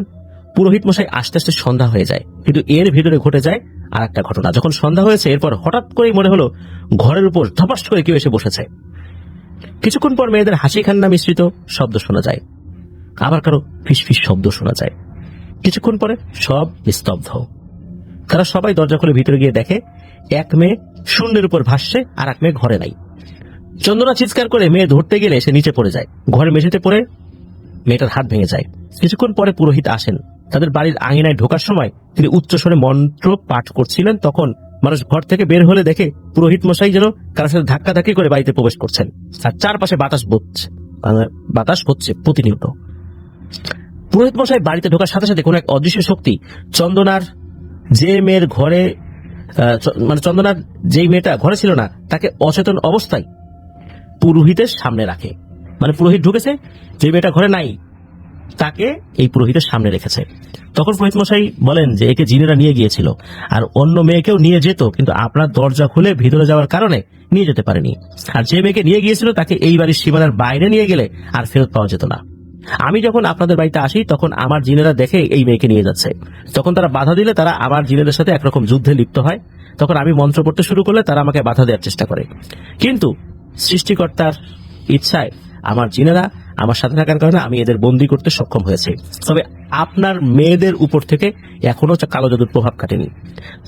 পুরোহিত মশাই আস্তে আস্তে সন্ধ্যা হয়ে যায়, কিন্তু এর ভিতরে ঘটে যায় আর একটা ঘটনা। যখন সন্ধ্যা হয়েছে এরপর হঠাৎ করেই মনে হলো ঘরের উপর ধপাস করে কেউ এসে বসেছে। কিছুক্ষণ পর মেয়েদের হাসি কান্না মিশ্রিত শব্দ শোনা যায়, আবার কারো ফিসফিস শব্দ শোনা যায়। কিছুক্ষণ পরে সব নিস্তব্ধ। তারা সবাই দরজা খুলে ভিতরে গিয়ে দেখে এক মেয়ে শূন্যের উপর ভাসছে, আর এক মেয়ে ঘরে নাই। চন্দনা চিৎকার করে মেয়ে ধরতে গেলে সে নিচে পড়ে যায়, ঘরের মেঝেতে পড়ে মেয়েটার হাত ভেঙে যায়। কিছুক্ষণ পরে পুরোহিত আসেন। তাদের বাড়ির আঙিনায় ঢোকার সময় তিনি উচ্চস্বরে মন্ত্র পাঠ করছিলেন। তখন মানুষ ঘর থেকে বের হলে দেখে পুরোহিত মশাই যেন কারোর সাথে ধাক্কাধাক্কি করে বাড়িতে প্রবেশ করছেন, আর চারপাশে বাতাস হচ্ছে প্রতিনিয়ত। পুরোহিত মশাই বাড়িতে ঢোকার সাথে সাথে কোন এক অদৃশ্য শক্তি চন্দনার যে মেয়ের ঘরে চন্দনার যেই মেয়েটা ঘরে ছিল না তাকে অচেতন অবস্থায় পুরোহিতের সামনে রাখে। মানে পুরোহিত ঢুকেছে, যে মেয়েটা ঘরে নাই তাকে এই পুরোহিতের সামনে রেখেছে। তখন পুরোহিত মশাই বলেন যে একে জিনেরা নিয়ে গিয়েছিল, আর অন্য মেয়েকেও নিয়ে যেত, কিন্তু আপনার দরজা খুলে ভিতরে যাওয়ার কারণে নিয়ে যেতে পারেনি। আর যে মেয়েকে নিয়ে গিয়েছিল তাকে এই বাড়ির সীমানার বাইরে নিয়ে গেলে আর ফেরত পাওয়া যেত না। আমি যখন আপনাদের বাড়িতে আসি তখন আমার জিনেরা দেখে এই মেয়েকে নিয়ে যাচ্ছে। তখন তারা বাধা দিলে তারা আমার জিনেদের সাথে একরকম যুদ্ধে লিপ্ত হয়। তখন আমি মন্ত্র পড়তে শুরু করলে তারা আমাকে বাধা দেওয়ার চেষ্টা করে, কিন্তু সৃষ্টিকর্তার ইচ্ছায় আমার জিনেরা আমার সাথে থাকার কারণে আমি এদের বন্দী করতে সক্ষম হয়েছে। তবে আপনার মেয়েদের উপর থেকে এখনো কালো জাদুর প্রভাব কাটেনি।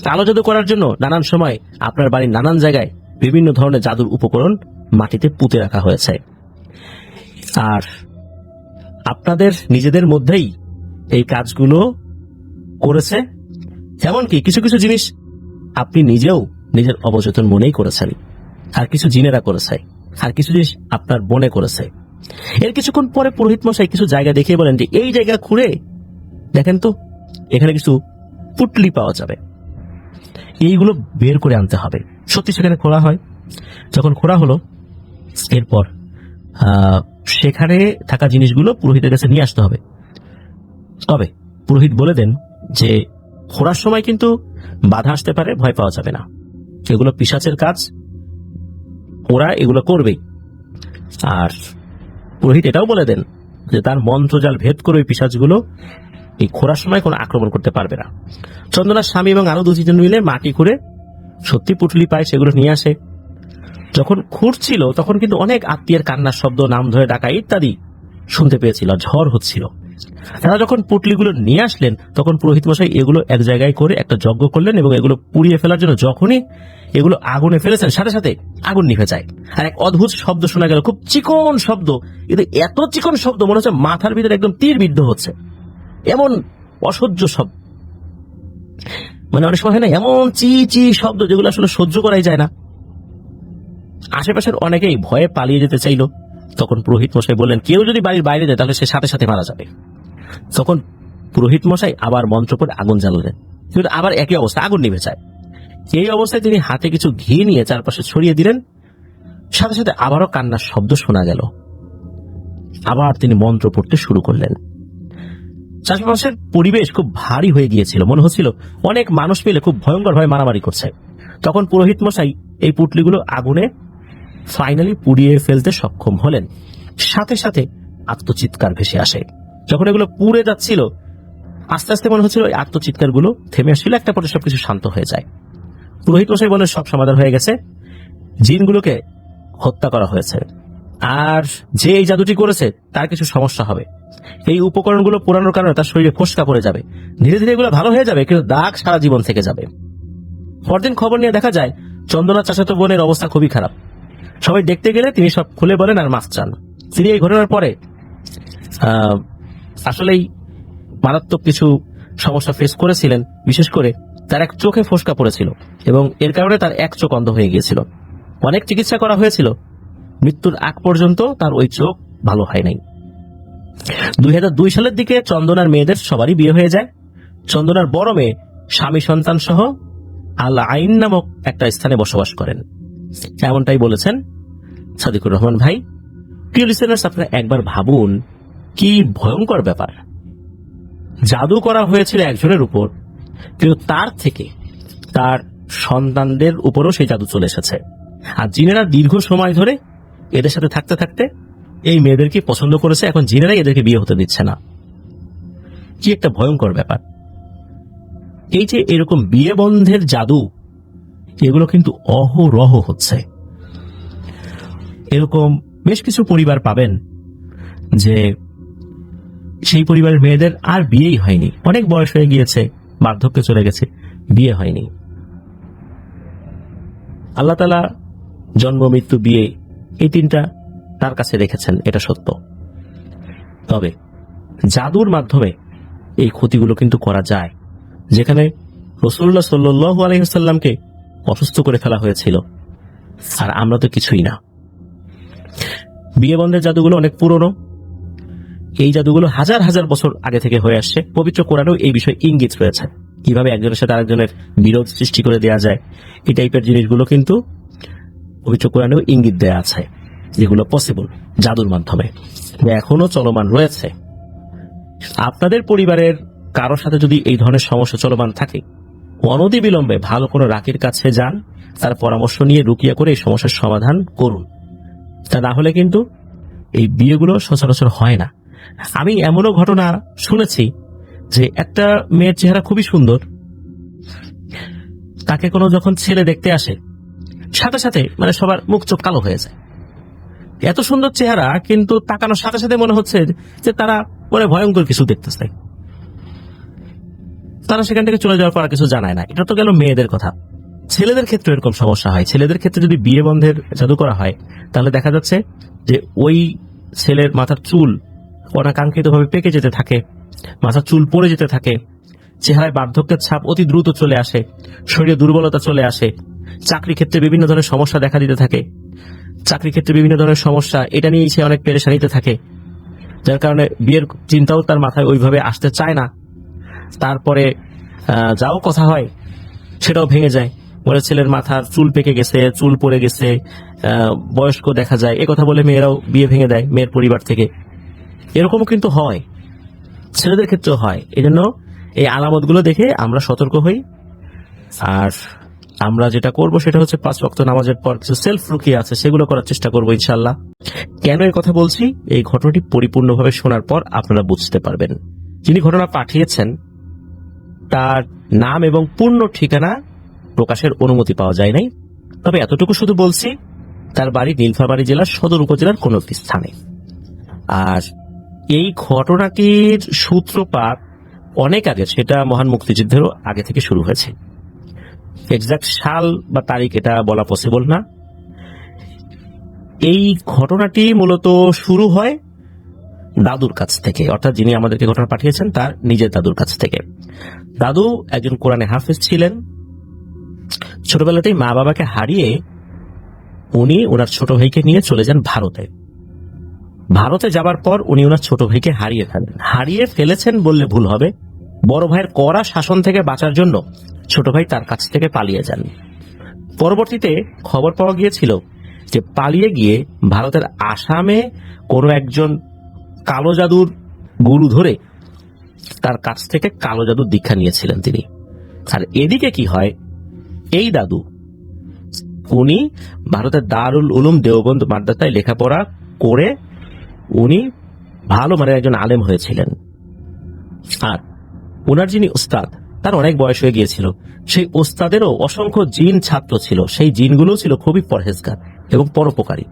কালো জাদু করার জন্য নানান সময় আপনার বাড়ির নানান জায়গায় বিভিন্ন ধরনের জাদুর উপকরণ মাটিতে পুঁতে রাখা হয়েছে, আর আপনাদের নিজেদের মধ্যেই এই কাজগুলো করেছে। এমনকি কিছু কিছু জিনিস আপনি নিজেও নিজের অবচেতন মনেই করেছেন, আর কিছু জিনেরা করেছে, আর কিছু জিনিস আপনার মনে করেছে। এর কিছুক্ষণ পরে পুরোহিত মশাই কিছু জায়গা দেখিয়ে বলেন যে এই জায়গা খুঁড়ে দেখেন তো, এখানে কিছু পুটলি পাওয়া যাবে, এইগুলো বের করে আনতে হবে। সত্যি সেখানে খোঁড়া হয়। যখন খোঁড়া হলো এরপর সেখানে থাকা জিনিসগুলো পুরোহিতের কাছে নিয়ে আসতে হবে। তবে পুরোহিত বলে দেন যে খোঁড়ার সময় কিন্তু বাধা আসতে পারে, ভয় পাওয়া যাবে না, এগুলো পিশাচের কাজ, ওরা এগুলো করবেই। আর পুরোহিত এটাও বলে দেন যে তার মন্ত্রজাল ভেদ করে ওই পিশাচগুলো এই খোঁড়ার সময় কোনো আক্রমণ করতে পারবে না। চন্দনার স্বামী এবং আরো দুজন মিলে মাটি খুঁড়ে সত্যি পুটলি পায়, সেগুলো নিয়ে আসে। যখন খুঁড়ছিল তখন কিন্তু অনেক আত্মীয়ের কান্নার শব্দ, নাম ধরে ডাকা ইত্যাদি শুনতে পেয়েছিল, ঝড় হচ্ছিল। তারা যখন পুটলিগুলো নিয়ে আসলেন তখন পুরোহিত মশাই এগুলো এক জায়গায় করে একটা যজ্ঞ করলেন, এবং এগুলো পুড়িয়ে ফেলার জন্য যখনই এগুলো আগুনে ফেলেছেন সাথে সাথে আগুন নিভে যায়। আর এক অদ্ভুত শব্দ শোনা গেল, খুব চিকন শব্দ, কিন্তু এত চিকন শব্দ মনে হচ্ছে মাথার ভিতরে একদম তীর বিদ্ধ হচ্ছে, এমন অসহ্য শব্দ। মানে অনেক সময় হয় না এমন চি চি শব্দ যেগুলো আসলে সহ্য করাই যায় না। আশেপাশের অনেকেই ভয়ে পালিয়ে যেতে চাইল। তখন পুরোহিত মশাই বললেন কেউ যদি বাড়ির বাইরে যায় তাহলে সে সাথে সাথে মারা যাবে। তখন পুরোহিত মশাই আবার মন্ত্র পড়ে আগুন জ্বালালেন, কিন্তু আবার একই অবস্থা, আগুন নিভে যায়। এই অবস্থায় তিনি হাতে কিছু ঘি নিয়ে চারপাশে ছড়িয়ে দিলেন, সাথে সাথে আবারও কান্নার শব্দ শোনা গেল। আবার তিনি মন্ত্র পড়তে শুরু করলেন। চারপাশের পরিবেশ খুব ভারী হয়ে গিয়েছিল, মনে হচ্ছিল অনেক মানুষ মিলে খুব ভয়ঙ্কর ভাবে মারামারি করছে। তখন পুরোহিত মশাই এই পুটলিগুলো আগুনে ফাইনালি পুড়িয়ে ফেলতে সক্ষম হলেন। সাথে সাথে আত্মচিৎকার ভেসে আসে। যখন এগুলো পুড়ে যাচ্ছিল আস্তে আস্তে মনে হচ্ছিল ওই আত্মচিৎকার গুলো থেমে আসছিল, একটা পরে সবকিছু শান্ত হয়ে যায়। পুরোহিত মশাই বলেন সব সমাধান হয়ে গেছে, জিনগুলোকে হত্যা করা হয়েছে, আর যে এই জাদুটি করেছে তার কিছু সমস্যা হবে। এই উপকরণগুলো পোড়ানোর কারণে তার শরীরে ফোস্কা পড়ে যাবে, ধীরে ধীরে এগুলো ভালো হয়ে যাবে, কিন্তু দাগ সারা জীবন থেকে যাবে। পরদিন খবর নিয়ে দেখা যায় চন্দনা চাচাতো বোনের অবস্থা খুবই খারাপ। সবাই দেখতে গেলে তিনি সব খুলে বলেন আর মাফ চান। তিনি এই ঘটনার পরে আসলেই মারাত্মক কিছু সমস্যা ফেস করেছিলেন, বিশেষ করে তার এক চোখে ফোসকা পড়েছিল এবং এর কারণে তার এক চোখ অন্ধ হয়ে গিয়েছিল। অনেক চিকিৎসা করা হয়েছিল, মৃত্যুর আগ পর্যন্ত তার ওই চোখ ভালো হয় নাই। 2002 সালের দিকে চন্দনার মেয়েদের সবারই বিয়ে হয়ে যায়। চন্দনার বড় মেয়ে স্বামী সন্তান সহ আল আইন নামক একটা স্থানে বসবাস করেন, এমনটাই বলেছেন সাদিকুর রহমান ভাই। প্রিয় লিসেনার্স, আপনারা একবার ভাবুন কি ভয়ঙ্কর ব্যাপার। জাদু করা হয়েছিল একজনের উপর, কিন্তু তার থেকে তার সন্তানদের উপরও সেই জাদু চলে এসেছে। আর জিনেরা দীর্ঘ সময় ধরে এদের সাথে থাকতে থাকতে এই মেয়েদেরকে পছন্দ করেছে, এখন জিনেরাই এদেরকে বিয়ে হতে দিচ্ছে না। কি একটা ভয়ঙ্কর ব্যাপার। এই যে এরকম বিয়ে বন্ধের জাদু, এগুলো কিন্তু অহরহ হচ্ছে। এরকম বেশ কিছু পরিবার পাবেন যে সেই পরিবারের মেয়েদের আর বিয়েই হয়নি, অনেক বয়স হয়ে গিয়েছে, বার্ধক্যে চলে গেছে, বিয়ে হয়নি। আল্লাহ তাআলা জন্ম, মৃত্যু, বিয়ে এই তিনটা তার কাছে রেখেছেন, এটা সত্য। তবে জাদুর মাধ্যমে এই ক্ষতিগুলো কিন্তু করা যায়। যেখানে রাসূলুল্লাহ সাল্লাল্লাহু আলাইহি ওয়াসাল্লামকে অসুস্থ করে ফেলা হয়েছিল, আর আমরা তো কিছুই না। বিয়ে বন্ধের জাদুগুলো অনেক পুরনো, এই জাদুগুলো হাজার হাজার বছর আগে থেকে হয়ে আসছে। পবিত্র কোরআনেও এই বিষয়ে ইঙ্গিত রয়েছে, কিভাবে একজনের সাথে আরেকজনের বিরোধ সৃষ্টি করে দেওয়া যায়। এই টাইপের জিনিসগুলো কিন্তু পবিত্র কোরআনেও ইঙ্গিত দেওয়া আছে, যেগুলো পসিবল জাদুর মাধ্যমে, এখনো চলমান রয়েছে। আপনাদের পরিবারের কারোর সাথে যদি এই ধরনের সমস্যা চলমান থাকে, অনতিবিলম্বে ভালো কোনো রাকির কাছে যান, তার পরামর্শ নিয়ে রুকিয়া করে এই সমস্যার সমাধান করুন। তা না হলে কিন্তু এই বিয়েগুলো সচরাচর হয় না। আমি এমনও ঘটনা শুনেছি যে একটা মেয়ের চেহারা খুবই সুন্দর, তাকে কোনো যখন ছেলে দেখতে আসে, সাথে সাথে মানে সবার মুখ চোখ কালো হয়ে যায়। এত সুন্দর চেহারা, কিন্তু তাকানোর সাথে সাথে মনে হচ্ছে যে তারা পরে ভয়ঙ্কর কিছু দেখতেছে। তারা সেখান থেকে চলে যাওয়ার পর কিছু জানায় না। এটা তো গেল মেয়েদের কথা। ছেলেদের ক্ষেত্রে এরকম সমস্যা হয়। ছেলেদের ক্ষেত্রে যদি বিয়ে বন্ধের জাদু করা হয়, তাহলে দেখা যাচ্ছে যে ওই ছেলের মাথার চুল অনাকাঙ্ক্ষিতভাবে পেকে যেতে থাকে, মাথার চুল পড়ে যেতে থাকে, চেহারায় বার্ধক্যের ছাপ অতি দ্রুত চলে আসে, শরীরে দুর্বলতা চলে আসে, চাকরি ক্ষেত্রে বিভিন্ন ধরনের সমস্যা দেখা দিতে থাকে, চাকরি ক্ষেত্রে বিভিন্ন ধরনের সমস্যা, এটা নিয়ে সে অনেক পেরেশানিতে থাকে, যার কারণে বিয়ের চিন্তাও তার মাথায় ওইভাবে আসতে চায় না। তারপরে যাও কথা হয় সেটাও ভেঙে যায়, বলে ছেলের মাথার চুল পেকে গেছে, চুল পড়ে গেছে, বয়স্ক দেখা যায়, এ কথা বলে মেয়েরাও বিয়ে ভেঙে দেয় মেয়ের পরিবার থেকে। এরকমও কিন্তু হয়, ছেলেদের ক্ষেত্রেও হয়। এই জন্য এই আলামতগুলো দেখে আমরা সতর্ক হই। আর আমরা যেটা করব সেটা হচ্ছে 5 ওয়াক্ত নামাজের পর কিছু সেলফ রুকিয়া আছে, সেগুলো করার চেষ্টা করবো ইনশাআল্লাহ। কেন এই কথা বলছি, এই ঘটনাটি পরিপূর্ণভাবে শোনার পর আপনারা বুঝতে পারবেন। যিনি ঘটনা পাঠিয়েছেন তার নাম এবং পূর্ণ ঠিকানা প্রকাশের অনুমতি পাওয়া যায় নাই, তবে এতটুকু শুধু বলছি, তার বাড়ি নীলফামারী জেলার সদর উপজেলার কোন একটি স্থানে। আর এই ঘটনাটির সূত্রপাত অনেক আগে, সেটা মহান মুক্তিযুদ্ধেরও আগে থেকে শুরু হয়েছে। এক্সাক্ট সাল বা তারিখ এটা বলা পসিবল না। এই ঘটনাটি মূলত শুরু হয় দাদুর কাছ থেকে, অর্থাৎ যিনি আমাদেরকে ঘটনা পাঠিয়েছেন তার নিজের দাদুর কাছ থেকে। দাদু একজন কোরআনে হাফেজ ছিলেন। ছোটবেলাতেই মা বাবাকে হারিয়ে উনি ওনার ছোট ভাইকে নিয়ে চলে যান ভারতে। ভারতে যাবার পর উনি ওনার ছোট ভাইকে হারিয়ে ফেলেছেন বললে ভুল হবে। বড় ভাইয়ের কড়া শাসন থেকে বাঁচার জন্য ছোট ভাই তার কাছ থেকে পালিয়ে যান। পরবর্তীতে খবর পাওয়া গিয়েছিল যে পালিয়ে গিয়ে ভারতের আসামে কোনো একজন কালো জাদুর গুরু ধরে তার কাছ থেকে কালো জাদুর দীক্ষা নিয়েছিলেন তিনি। আর এদিকে কি হয়, এই দাদু উনি ভারতের দারুল উলুম দেওবন্দ মাদ্রাসায় লেখাপড়া করে উনি ভালো মানের একজন আলেম হয়েছিলেন। আর ওনার যিনি ওস্তাদ, তার অনেক বয়স হয়ে গিয়েছিল। সেই ওস্তাদেরও অসংখ্য জিন ছাত্র ছিল, সেই জিনগুলো ছিল খুবই পরহেজগার এবং পরোপকারী।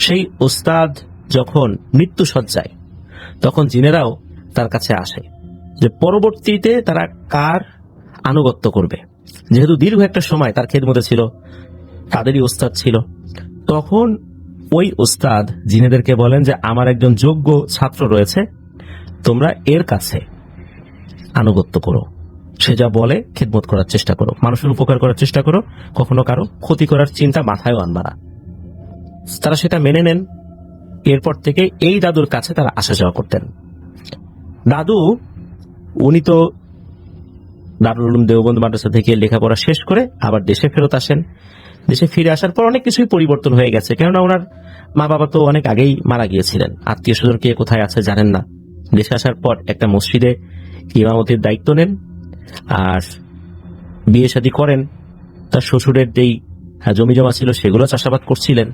সেই ওস্তাদ যখন মৃত্যু সজ্জায়, তখন জিনেরাও তার কাছে আসে যে পরবর্তীতে তারা কার আনুগত্য করবে। যেহেতু দীর্ঘ একটা সময় তার খেদমতে ছিল, তাদেরই ওস্তাদ ছিল, তখন ওই ওস্তাদ জিনেদেরকে বলেন যে আমার একজন যোগ্য ছাত্র রয়েছে, তোমরা এর কাছে আনুগত্য করো, সে যা বলে খেদমত করার চেষ্টা করো, মানুষের উপকার করার চেষ্টা করো, কখনো কারো ক্ষতি করার চিন্তা মাথায় আনবা না। তারা সেটা মেনে নেন। এরপর থেকে এই দাদুর কাছে তারা আসা যাওয়া করতেন। দাদু উনি তো দারুল উলুম দেওবন্দ মাদ্রাসা থেকে লেখাপড়া শেষ করে আবার দেশে ফেরত আসেন। দেশে ফিরে আসার পর অনেক কিছুই পরিবর্তন হয়ে গেছে, কেননা ওনার মা বাবা তো অনেক আগেই মারা গিয়েছিলেন, আত্মীয় স্বজন কে কোথায় আছে জানেন না। দেশে আসার পর একটা মসজিদে ইমামতির দায়িত্ব নেন, আর বিয়ে শাদী করেন। তার শ্বশুরের যেই জমি জমা ছিল সেগুলো চাষাবাদ করছিলেন।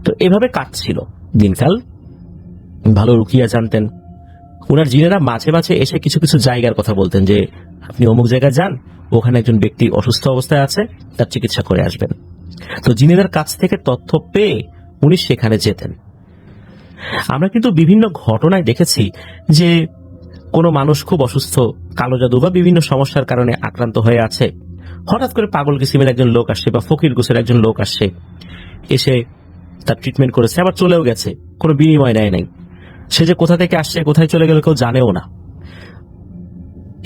তো এভাবে কাটছিল দিনকাল। ভালো রুকিয়া জানতেন। ওনার জিনেরা মাঝে মাঝে এসে কিছু কিছু জায়গার কথা বলতেন যে আপনি অমুক জায়গায় যান, ওখানে একজন ব্যক্তি অসুস্থ অবস্থায় আছে, তার চিকিৎসা করে আসবেন। তো জিনেদের কাছ থেকে তথ্য পেয়ে উনি সেখানে যেতেন। আমরা কিন্তু বিভিন্ন ঘটনায় দেখেছি যে কোনো মানুষ খুব অসুস্থ, কালো জাদু বা বিভিন্ন সমস্যার কারণে আক্রান্ত হয়ে আছে, হঠাৎ করে পাগল কিসিমের একজন লোক আসছে বা ফকির গোছের একজন লোক আসছে, এসে তার ট্রিটমেন্ট করেছে, আবার চলেও গেছে, কোনো বিনিময় নেয় নাই। সে যে কোথা থেকে আসছে, কোথায় চলে গেল কেউ জানেও না।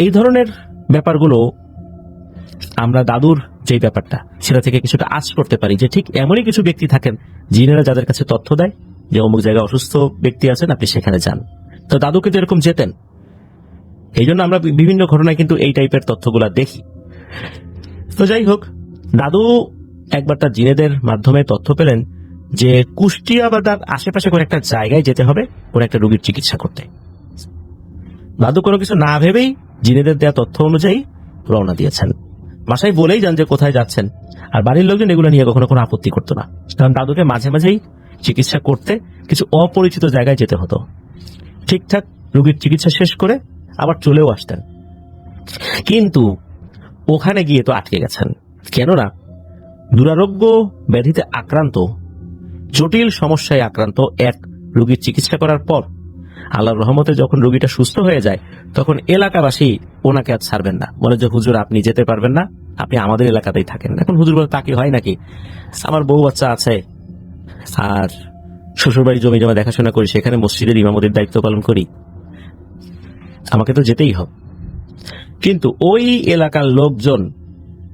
এই ধরনের ব্যাপারগুলো আমরা দাদুর যে ব্যাপারটা সেটা থেকে কিছুটা আঁচ করতে পারি যে ঠিক এমনই কিছু ব্যক্তি থাকেন যিনারা যাদের কাছে তথ্য দেয় যে অমুক জায়গায় অসুস্থ ব্যক্তি আছেন, আপনি সেখানে যান। তো দাদু কিন্তু এরকম যেতেন। এই জন্য আমরা বিভিন্ন ঘটনায় কিন্তু এই টাইপের তথ্যগুলা দেখি। তো যাই হোক, দাদু একবার তার জিনেদের মাধ্যমে তথ্য পেলেন যে কুষ্টিয়া বা তার আশেপাশে কোনো একটা জায়গায় যেতে হবে কোনো একটা রোগীর চিকিৎসা করতে। দাদু কোনো কিছু না ভেবেই জিনেদের দেওয়া তথ্য অনুযায়ী রওনা দিয়েছেন। বাসায় বলেই যান যে কোথায় যাচ্ছেন, আর বাড়ির লোকজন এগুলো নিয়ে কখনো কোনো আপত্তি করতো না, কারণ দাদুকে মাঝে মাঝেই চিকিৎসা করতে কিছু অপরিচিত জায়গায় যেতে হতো। ঠিকঠাক রোগীর চিকিৎসা শেষ করে আবার চলেও আসতেন। কিন্তু ওখানে গিয়ে তো আটকে গেছেন, কেননা দুরারোগ্য ব্যাধিতে আক্রান্ত, জটিল সমস্যায় আক্রান্ত এক রোগীর চিকিৎসা করার পর আল্লাহর রহমতে যখন রোগীটা সুস্থ হয়ে যায়, তখন এলাকাবাসী ওনাকে আর ছাড়বেন না, বলে যে হুজুর আপনি যেতে পারবেন না, আপনি আমাদের এলাকাতেই থাকেন। এখন হুজুর বলে তা কি হয় নাকি, আমার বউ বাচ্চা আছে, আর শ্বশুরবাড়ি জমি জমা দেখাশোনা করি, সেখানে মসজিদের ইমামতির দায়িত্ব পালন করি, আমাকে তো যেতেই হবে। কিন্তু ওই এলাকার লোকজন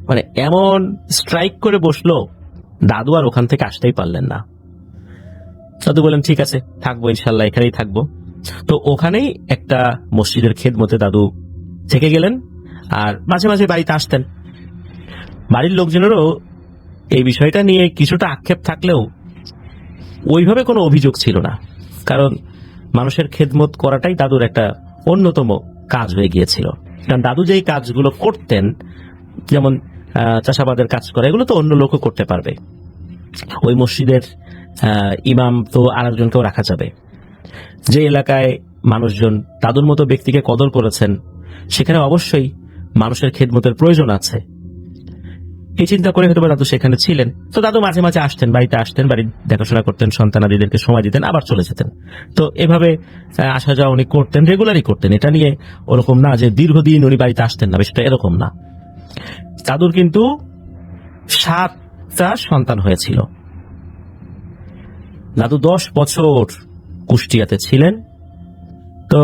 মানে এমন স্ট্রাইক করে বসলো, দাদু আর ওখান থেকে আসতেই পারলেন না। দাদু বললেন ঠিক আছে, থাকবো ইনশাল্লাহ, এখানেই থাকবো। তো ওখানেই একটা মসজিদের খেদমতে দাদু থেকে গেলেন, আর মাঝে মাঝে বাড়িতে আসতেন। বাড়ির লোকজনেরও এই বিষয়টা নিয়ে কিছুটা আক্ষেপ থাকলেও ওইভাবে কোনো অভিযোগ ছিল না, কারণ মানুষের খেদমত করাটাই দাদুর একটা অন্যতম কাজ হয়ে গিয়েছিল। কারণ দাদু যেই কাজগুলো করতেন, যেমন চাষাবাদের কাজ করা, এগুলো তো অন্য লোকও করতে পারবে। ওই মসজিদের ইমাম তো আরেকজনকেও রাখা যাবে। যে এলাকায় মানুষজন দাদুর মতো ব্যক্তিকে কদর করেছেন, সেখানে অবশ্যই মানুষের খেদমতের প্রয়োজন আছে। এই চিন্তা করে হয়তো দাদু সেখানে ছিলেন। তো দাদু মাঝে মাঝে আসতেন, বাড়িতে আসতেন, বাড়ির দেখাশোনা করতেন, সন্তানাদিদেরকে সময় দিতেন, আবার চলে যেতেন। তো এভাবে আসা যাওয়া উনি করতেন, রেগুলারই করতেন। এটা নিয়ে ওরকম না যে দীর্ঘদিন উনি বাড়িতে আসতেন না, বিষয়টা এরকম না। দাদুর কিন্তু 7টা সন্তান হয়েছিল। দাদু 10 বছর কুষ্টিয়াতে ছিলেন। তো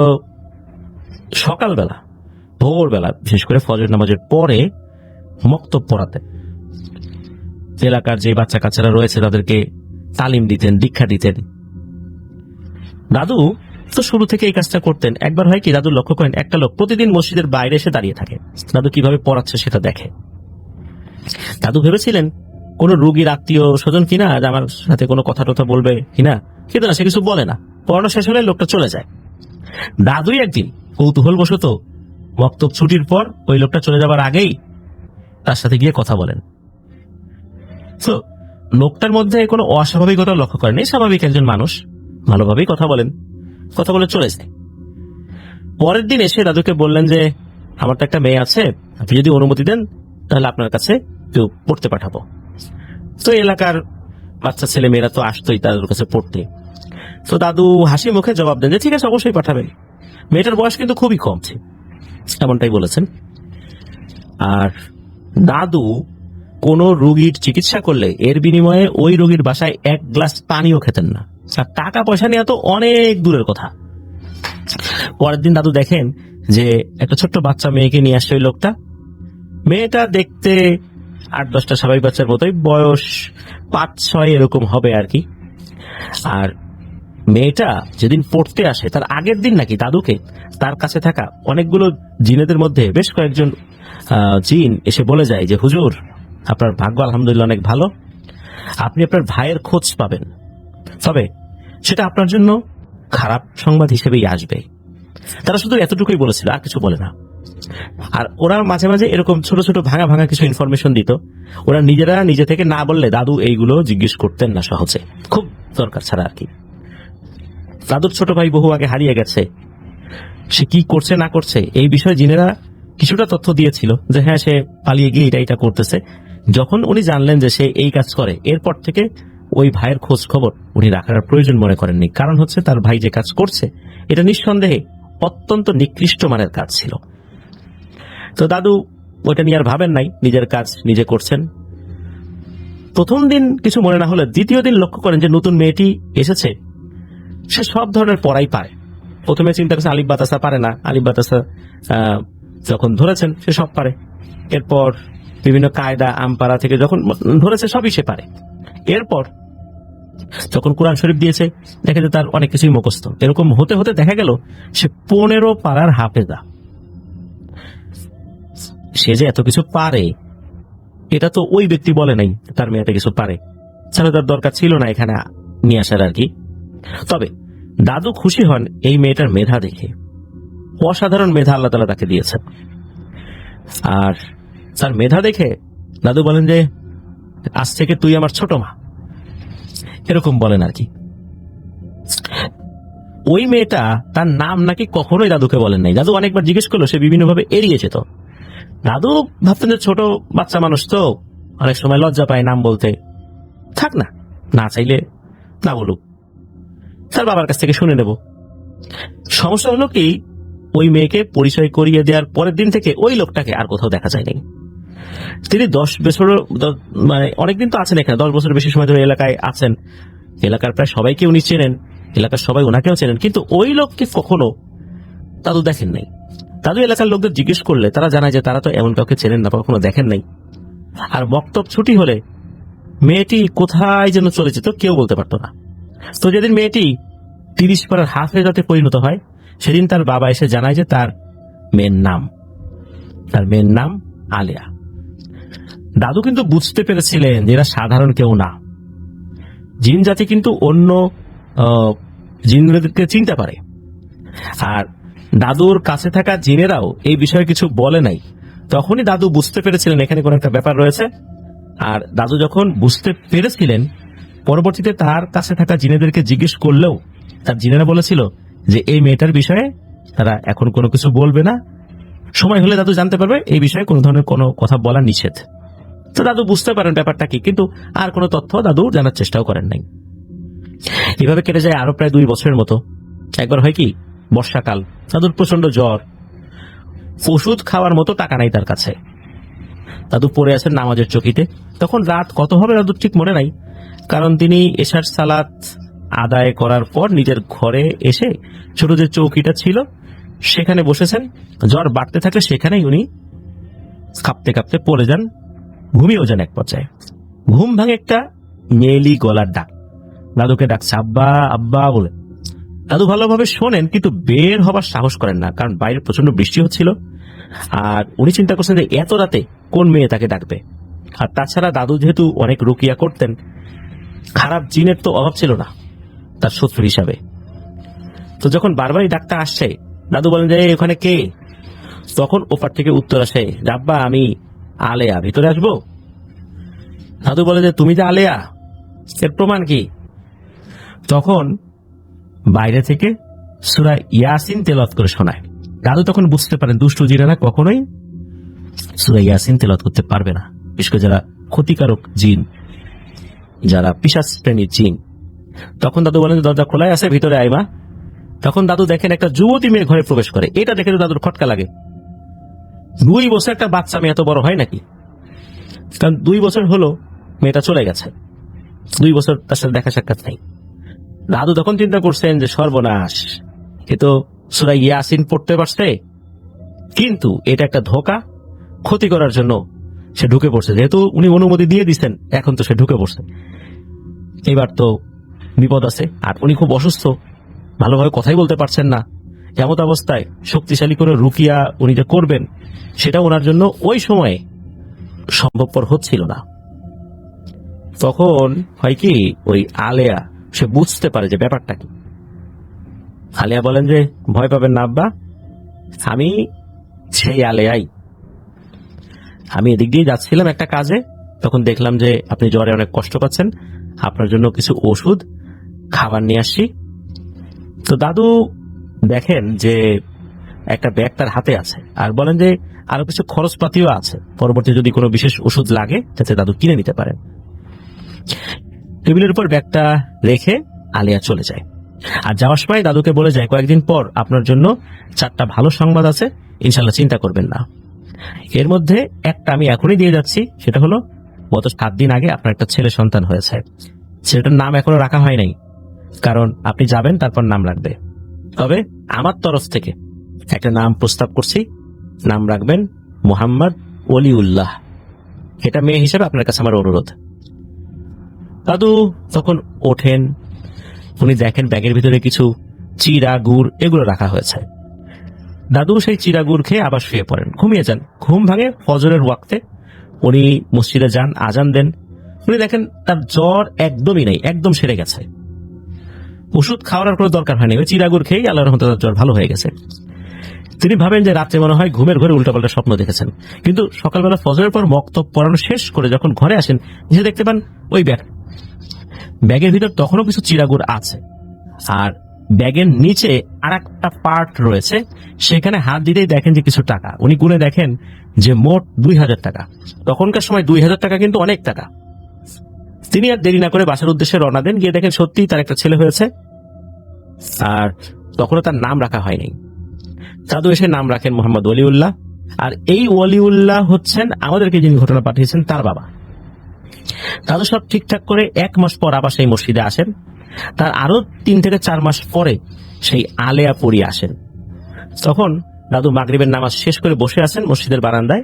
সকালবেলা, ভোরবেলা, বিশেষ করে ফজর নামাজের পরে মক্তব পড়াতেন। এলাকার যে বাচ্চা কাচ্চারা রয়েছে তাদেরকে তালিম দিতেন, দীক্ষা দিতেন। দাদু তো শুরু থেকে এই কাজটা করতেন। একবার হয় কি, দাদু লক্ষ্য করেন একটা লোক প্রতিদিন মসজিদের বাইরে এসে দাঁড়িয়ে থাকে, দাদু কিভাবে পড়াচ্ছে সেটা দেখে। দাদু ভেবেছিলেন কোন রোগীর আত্মীয় স্বজন কিনা, আমার সাথে কোনো কথা টথা বলবে কিনা, কিন্তু না, সে কিছু বলে না। পড়ানো শেষ হলে লোকটা চলে যায়। দাদুই একদিন কৌতূহল বশত মক্তব ছুটির পর ওই লোকটা চলে যাবার আগেই তার সাথে গিয়ে কথা বলেন। তো লোকটার মধ্যে কোনো অস্বাভাবিকতা লক্ষ্য করেন, স্বাভাবিক একজন মানুষ, ভালোভাবেই কথা বলেন, কথা বলে চলে যায়। পরের দিন এসে দাদুকে বললেন যে আমার তো একটা মেয়ে আছে, আপনি যদি অনুমতি দেন তাহলে আপনার কাছে কেউ পড়তে পাঠাবো। তো এলাকার বাচ্চা ছেলে মেয়েরা তো আসতোই দাদুর কাছে পড়তে। তো দাদু হাসি মুখে জবাব দেন যে ঠিক আছে, অবশ্যই পাঠাবেন। মেয়েটার বয়স কিন্তু খুবই কম ছিল, এমনটাই বলেছেন। আর দাদু কোন রোগীর চিকিৎসা করলে এর বিনিময়ে ওই রোগীর বাসায় 1 গ্লাস পানিও খেতেন না। আর টাকা পয়সা নেওয়া তো অনেক দূরের কথা। পরের দিন দাদু দেখেন যে একটা ছোট্ট বাচ্চা মেয়েকে নিয়ে আসছে ওই লোকটা। মেয়েটা দেখতে 8-10টা স্বাভাবিক বাচ্চার মতোই, বয়স 5-6 এরকম হবে আর কি। আর মেয়েটা যেদিন পড়তে আসে তার আগের দিন নাকি দাদুকে তার কাছে থাকা অনেকগুলো জিনেদের মধ্যে বেশ কয়েকজন জিন এসে বলে যায় যে হুজুর, আপনার ভাগ্য আলহামদুলিল্লাহ অনেক ভালো, আপনি আপনার ভাইয়ের খোঁজ পাবেন, তবে সেটা আপনার জন্য খারাপ সংবাদ হিসেবেই আসবে। তারা শুধু এতটুকুই বলেছিল, আর কিছু বলে না। আর ওরা মাঝে মাঝে এরকম ছোট ছোট ভাঙা ভাঙা কিছু ইনফরমেশন দিত। ওরা নিজেরা নিজে থেকে না বললে দাদু এইগুলো জিজ্ঞেস করতেন না সহজে, খুব দরকার ছাড়া আর কি। দাদুর ছোট ভাই বহু আগে হারিয়ে গেছে, সে কি করছে না করছে এই বিষয়ে জিনেরা কিছুটা তথ্য দিয়েছিল যে হ্যাঁ সে পালিয়ে গিয়ে এটা করতেছে। যখন উনি জানলেন যে সে এই কাজ করে, এরপর থেকে ওই ভাইয়ের খোঁজ খবর উনি রাখার প্রয়োজন মনে করেননি। কারণ হচ্ছে তার ভাই যে কাজ করছে এটা নিঃসন্দেহে অত্যন্ত নিকৃষ্ট মানের কাজ ছিল। তো দাদু ওইটা নিয়ে আর ভাবেন নাই, নিজের কাজ নিজে করছেন। প্রথম দিন কিছু মনে না হলে দ্বিতীয় দিন লক্ষ্য করেন যে নতুন মেয়েটি এসেছে, সে সব ধরনের পড়াই পারে। প্রথমে চিন্তা করছে আলিফ বাতাসা পারে না, আলিফ বাতাসা যখন ধরেছেন সে সব পারে। এরপর বিভিন্ন কায়দা আমপারা থেকে যখন ধরেছে সবই সে পারে। এরপর যখন কোরআন শরীফ দিয়েছে দেখা যায় তার অনেক কিছুই মুখস্থ। এরকম হতে হতে দেখা গেল সে 15 পারার হাফেজা। সে যে এত কিছু পারে এটা তো ওই ব্যক্তি বলে নাই তার মেয়েটা কিছু পারে, তাহলে তার দরকার ছিল না এখানে নিয়ে আসার আর কি। তবে দাদু খুশি হন এই মেয়েটার মেধা দেখে। অসাধারণ মেধা আল্লাহ তাআলা তাকে দিয়েছেন। আর তার মেধা দেখে দাদু বলেন যে আজ থেকে তুই আমার ছোট মা, এরকম বলেন আর কি। ওই মেয়েটা তার নাম নাকি কখনোই দাদুকে বলেন নাই। দাদু অনেকবার জিজ্ঞেস করলো, সে বিভিন্নভাবে এড়িয়েছে। তো দাদু ভাবতেন যে ছোট বাচ্চা মানুষ তো অনেক সময় লজ্জা পায় নাম বলতে, থাক না, না চাইলে না বলুক, তার বাবার কাছ থেকে শুনে নেব। সমস্যা হলো কি, ওই মেয়েকে পরিচয় করিয়ে দেওয়ার পরের দিন থেকে ওই লোকটাকে আর কোথাও দেখা যায়নি। তিনি 10 বছর মানে অনেকদিন তো আছেন এখানে, 10 বছরের বেশি সময় ধরে এলাকায় আছেন। এলাকার প্রায় সবাইকে উনি চেনেন, এলাকার সবাই ওনাকেও চেনেন, কিন্তু ওই লোককে কখনো দাদু দেখেন নাই। দাদু এলাকার লোকদের জিজ্ঞেস করলে তারা জানায় যে তারা তো এমন কাউকে চেনেন না, কখনো দেখেন নাই। আর বক্তব্য ছুটি হলে মেয়েটি কোথায় যেন চলে যেত কেউ বলতে পারতো না। তো যেদিন মেয়েটি 30 পারার হাফেজাতে পরিণত হয় সেদিন তার বাবা এসে জানায় যে তার মেয়ের নাম আলেয়া। দাদু কিন্তু বুঝতে পেরেছিলেন যে এরা সাধারণ কেউ না, জিন জাতি কিন্তু অন্য জিনদেরকে চিনতে পারে। আর দাদুর কাছে থাকা জিনেরাও এই বিষয়ে কিছু বলে নাই। তখনই দাদু বুঝতে পেরেছিলেন এখানে কোনো একটা ব্যাপার রয়েছে। আর দাদু যখন বুঝতে পেরেছিলেন, পরবর্তীতে তার কাছে থাকা জিনেদেরকে জিজ্ঞেস করলেও তার জিনেরা বলেছিল যে এই মেয়েটার বিষয়ে তারা এখন কোনো কিছু বলবে না, সময় হলে দাদু জানতে পারবে, এই বিষয়ে কোনো ধরনের কোনো কথা বলা নিষেধ। তো দাদু বুঝতে পারেন ব্যাপারটা কি, কিন্তু আর কোনো তথ্য দাদু জানার চেষ্টাও করেন নাই। এভাবে কেটে যায় আরো প্রায় 2 বছরের মতো। একবার হয় কি, বর্ষাকাল, দাদুর প্রচন্ড জ্বর, ওষুধ খাওয়ার মতো টাকা নাই তার কাছে। দাদু পড়ে আছেন নামাজের চকিতে। তখন রাত কত হবে দাদুর ঠিক মনে নাই, কারণ তিনি এশার সালাত আদায় করার পর নিজের ঘরে এসে ছোট যে চৌকিটা ছিল সেখানে বসেছেন। জ্বর বাড়তে থাকলে সেখানেই উনি কাঁপতে কাঁপতে পড়ে যান, ঘুমিয়েও যান। এক পর্যায়ে ঘুম ভাঙে একটা মেয়েলি গলার ডাক, দাদুকে ডাকছে আব্বা আব্বা বলে। দাদু ভালোভাবে শোনেন কিন্তু বের হবার সাহস করেন না, কারণ বাইরে প্রচন্ড বৃষ্টি হচ্ছিল। আর উনি চিন্তা করছেন যে এত রাতে কোন মেয়ে তাকে ডাকবে। আর তাছাড়া দাদু যেহেতু অনেক রুকিয়া করতেন, খারাপ জিনের তো অভাব ছিল না তার শত্রু হিসাবে। তো যখন বারবারই ডাকটা আসছে, দাদু বলেন যে ওখানে কে? তখন ওপার থেকে উত্তর আসে, আব্বা আমি আলেয়া, ভিতরে আসবো? দাদু বলে যে তুমি যে আলেয়া, এর প্রমাণ কি? তখন বাইরে থেকে সূরা ইয়াসিন তেলাওয়াত করে শোনায়। দাদু তখন বুঝতে পারেন দুষ্টু জিনেরা কখনোই সূরা ইয়াসিন তেলাওয়াত করতে পারবে না, বিশেষ করে যারা ক্ষতিকারক জিন, যারা পিশাচ প্রেমী জিন। তখন দাদু বলেন দরজা খোলাই আছে, ভিতরে আইমা। তখন দাদু দেখেন একটা যুবতী মেয়ে ঘরে প্রবেশ করে। এটা দেখে তো দাদুর খটকা লাগে। 2 বছর একটা বাচ্চা মেয়ে এত বড় হয় নাকি? কারণ 2 বছর হলো মেয়েটা চলে গেছে, 2 বছর তার সাথে দেখা সাক্ষাৎ নাই। দাদু তখন চিন্তা করছেন যে সর্বনাশ, এ তো সূরা ইয়াসিন পড়তে পারছে, কিন্তু এটা একটা ধোঁকা, ক্ষতি করার জন্য সে ঢুকে পড়ছে। যেহেতু উনি অনুমতি দিয়ে দিচ্ছেন, এখন তো সে ঢুকে পড়ছে, এবার তো বিপদ আছে। আর উনি খুব অসুস্থ, ভালোভাবে কথাই বলতে পারছেন না। এমত অবস্থায় শক্তিশালী করে রুকিয়া উনি যে করবেন, সেটা ওনার জন্য ওই সময়ে সম্ভবপর হচ্ছিল না। তখন হয় কি, ওই আলেয়া সে বুঝতে পারে যে ব্যাপারটা কি। আলেয়া বলেন যে, ভয় পাবেন না আব্বা, আমি সেই আলেয়াই। আমি এদিক দিয়ে যাচ্ছিলাম একটা কাজে, তখন দেখলাম যে আপনি জ্বরে অনেক কষ্ট পাচ্ছেন, আপনার জন্য কিছু ওষুধ খাবার নিয়ে আসছি। তো দাদু দেখেন যে একটা ব্যাগ তার হাতে আছে, আর বলেন যে আরো কিছু খরচপাতিও আছে, পরবর্তী যদি কোনো বিশেষ ওষুধ লাগে যাতে দাদু কিনে নিতে পারেন। টেবিলের উপর ব্যাগটা রেখে আলিয়া চলে যায়। আর যাওয়ার সময় দাদুকে বলে যায়, কয়েকদিন পর আপনার জন্য 4টা ভালো সংবাদ আছে, ইনশাল্লাহ চিন্তা করবেন না। এর মধ্যে একটা আমি এখনই দিয়ে যাচ্ছি, সেটা হলো গত 7 দিন আগে আপনার একটা ছেলে সন্তান হয়েছে। ছেলেটার নাম এখনো রাখা হয় নাই, কারণ আপনি যাবেন তারপর নাম রাখবে। তবে আমার তরফ থেকে একটা নাম প্রস্তাব করছি, নাম রাখবেন মোহাম্মদ ওলিউল্লাহ। এটা মেয়ে হিসেবে আপনার কাছে আমার অনুরোধ। দাদু তখন ওঠেন, উনি দেখেন ব্যাগের ভিতরে কিছু চিড়া গুড় এগুলো রাখা হয়েছে। দাদু সেই চিড়া গুড় খেয়ে আবার শুয়ে পড়েন, ঘুমিয়ে যান। ঘুম ভাঙে ফজরের ওয়াক্তে, উনি মসজিদে যান, আজান দেন। উনি দেখেন তার জ্বর একদমই নেই, একদম সেরে গেছে। ওষুধ খাওয়ার কোনো দরকার হয়নি, ওই চিড়া গুড় খেয়েই আল্লাহর রহমতে তার জ্বর ভালো হয়ে গেছে। তিনি ভাবেন যে রাত্রে মনে হয় ঘুমের ঘরে উল্টাপাল্টা স্বপ্ন দেখেছেন, কিন্তু সকালবেলা ফজরের পর মক্তব পড়ানো শেষ করে যখন ঘরে আসেন, যে দেখতে পান ওই ব্যাগের ভিতর তখনও কিছু চিড়াগুড় আছে, আর ব্যাগের নিচে আর একটা পার্ট রয়েছে, সেখানে হাত দিতেই দেখেন যে কিছু টাকা। উনি গুনে দেখেন যে মোট 2000 টাকা। তখনকার সময় 2000 টাকা কিন্তু অনেক টাকা। তিনি আর দেরি না করে বাসার উদ্দেশ্যে রওনা দেন। গিয়ে দেখেন সত্যিই তার একটা ছেলে হয়েছে, আর তখনও তার নাম রাখা হয়নি। দাদু এসে নাম রাখেন মোহাম্মদ ওলিউল্লাহ। আর এই ওলিউল্লাহ হচ্ছেন আমাদেরকে যিনি ঘটনা পাঠিয়েছেন তার বাবা। দাদু সব ঠিকঠাক করে 1 মাস পর আবার সেই মসজিদে আসেন। তার আরো 3 থেকে 4 মাস পরে সেই আলেয়া পড়ি আসেন। তখন দাদু মাগরিবের নামাজ শেষ করে বসে আছেন মসজিদের বারান্দায়।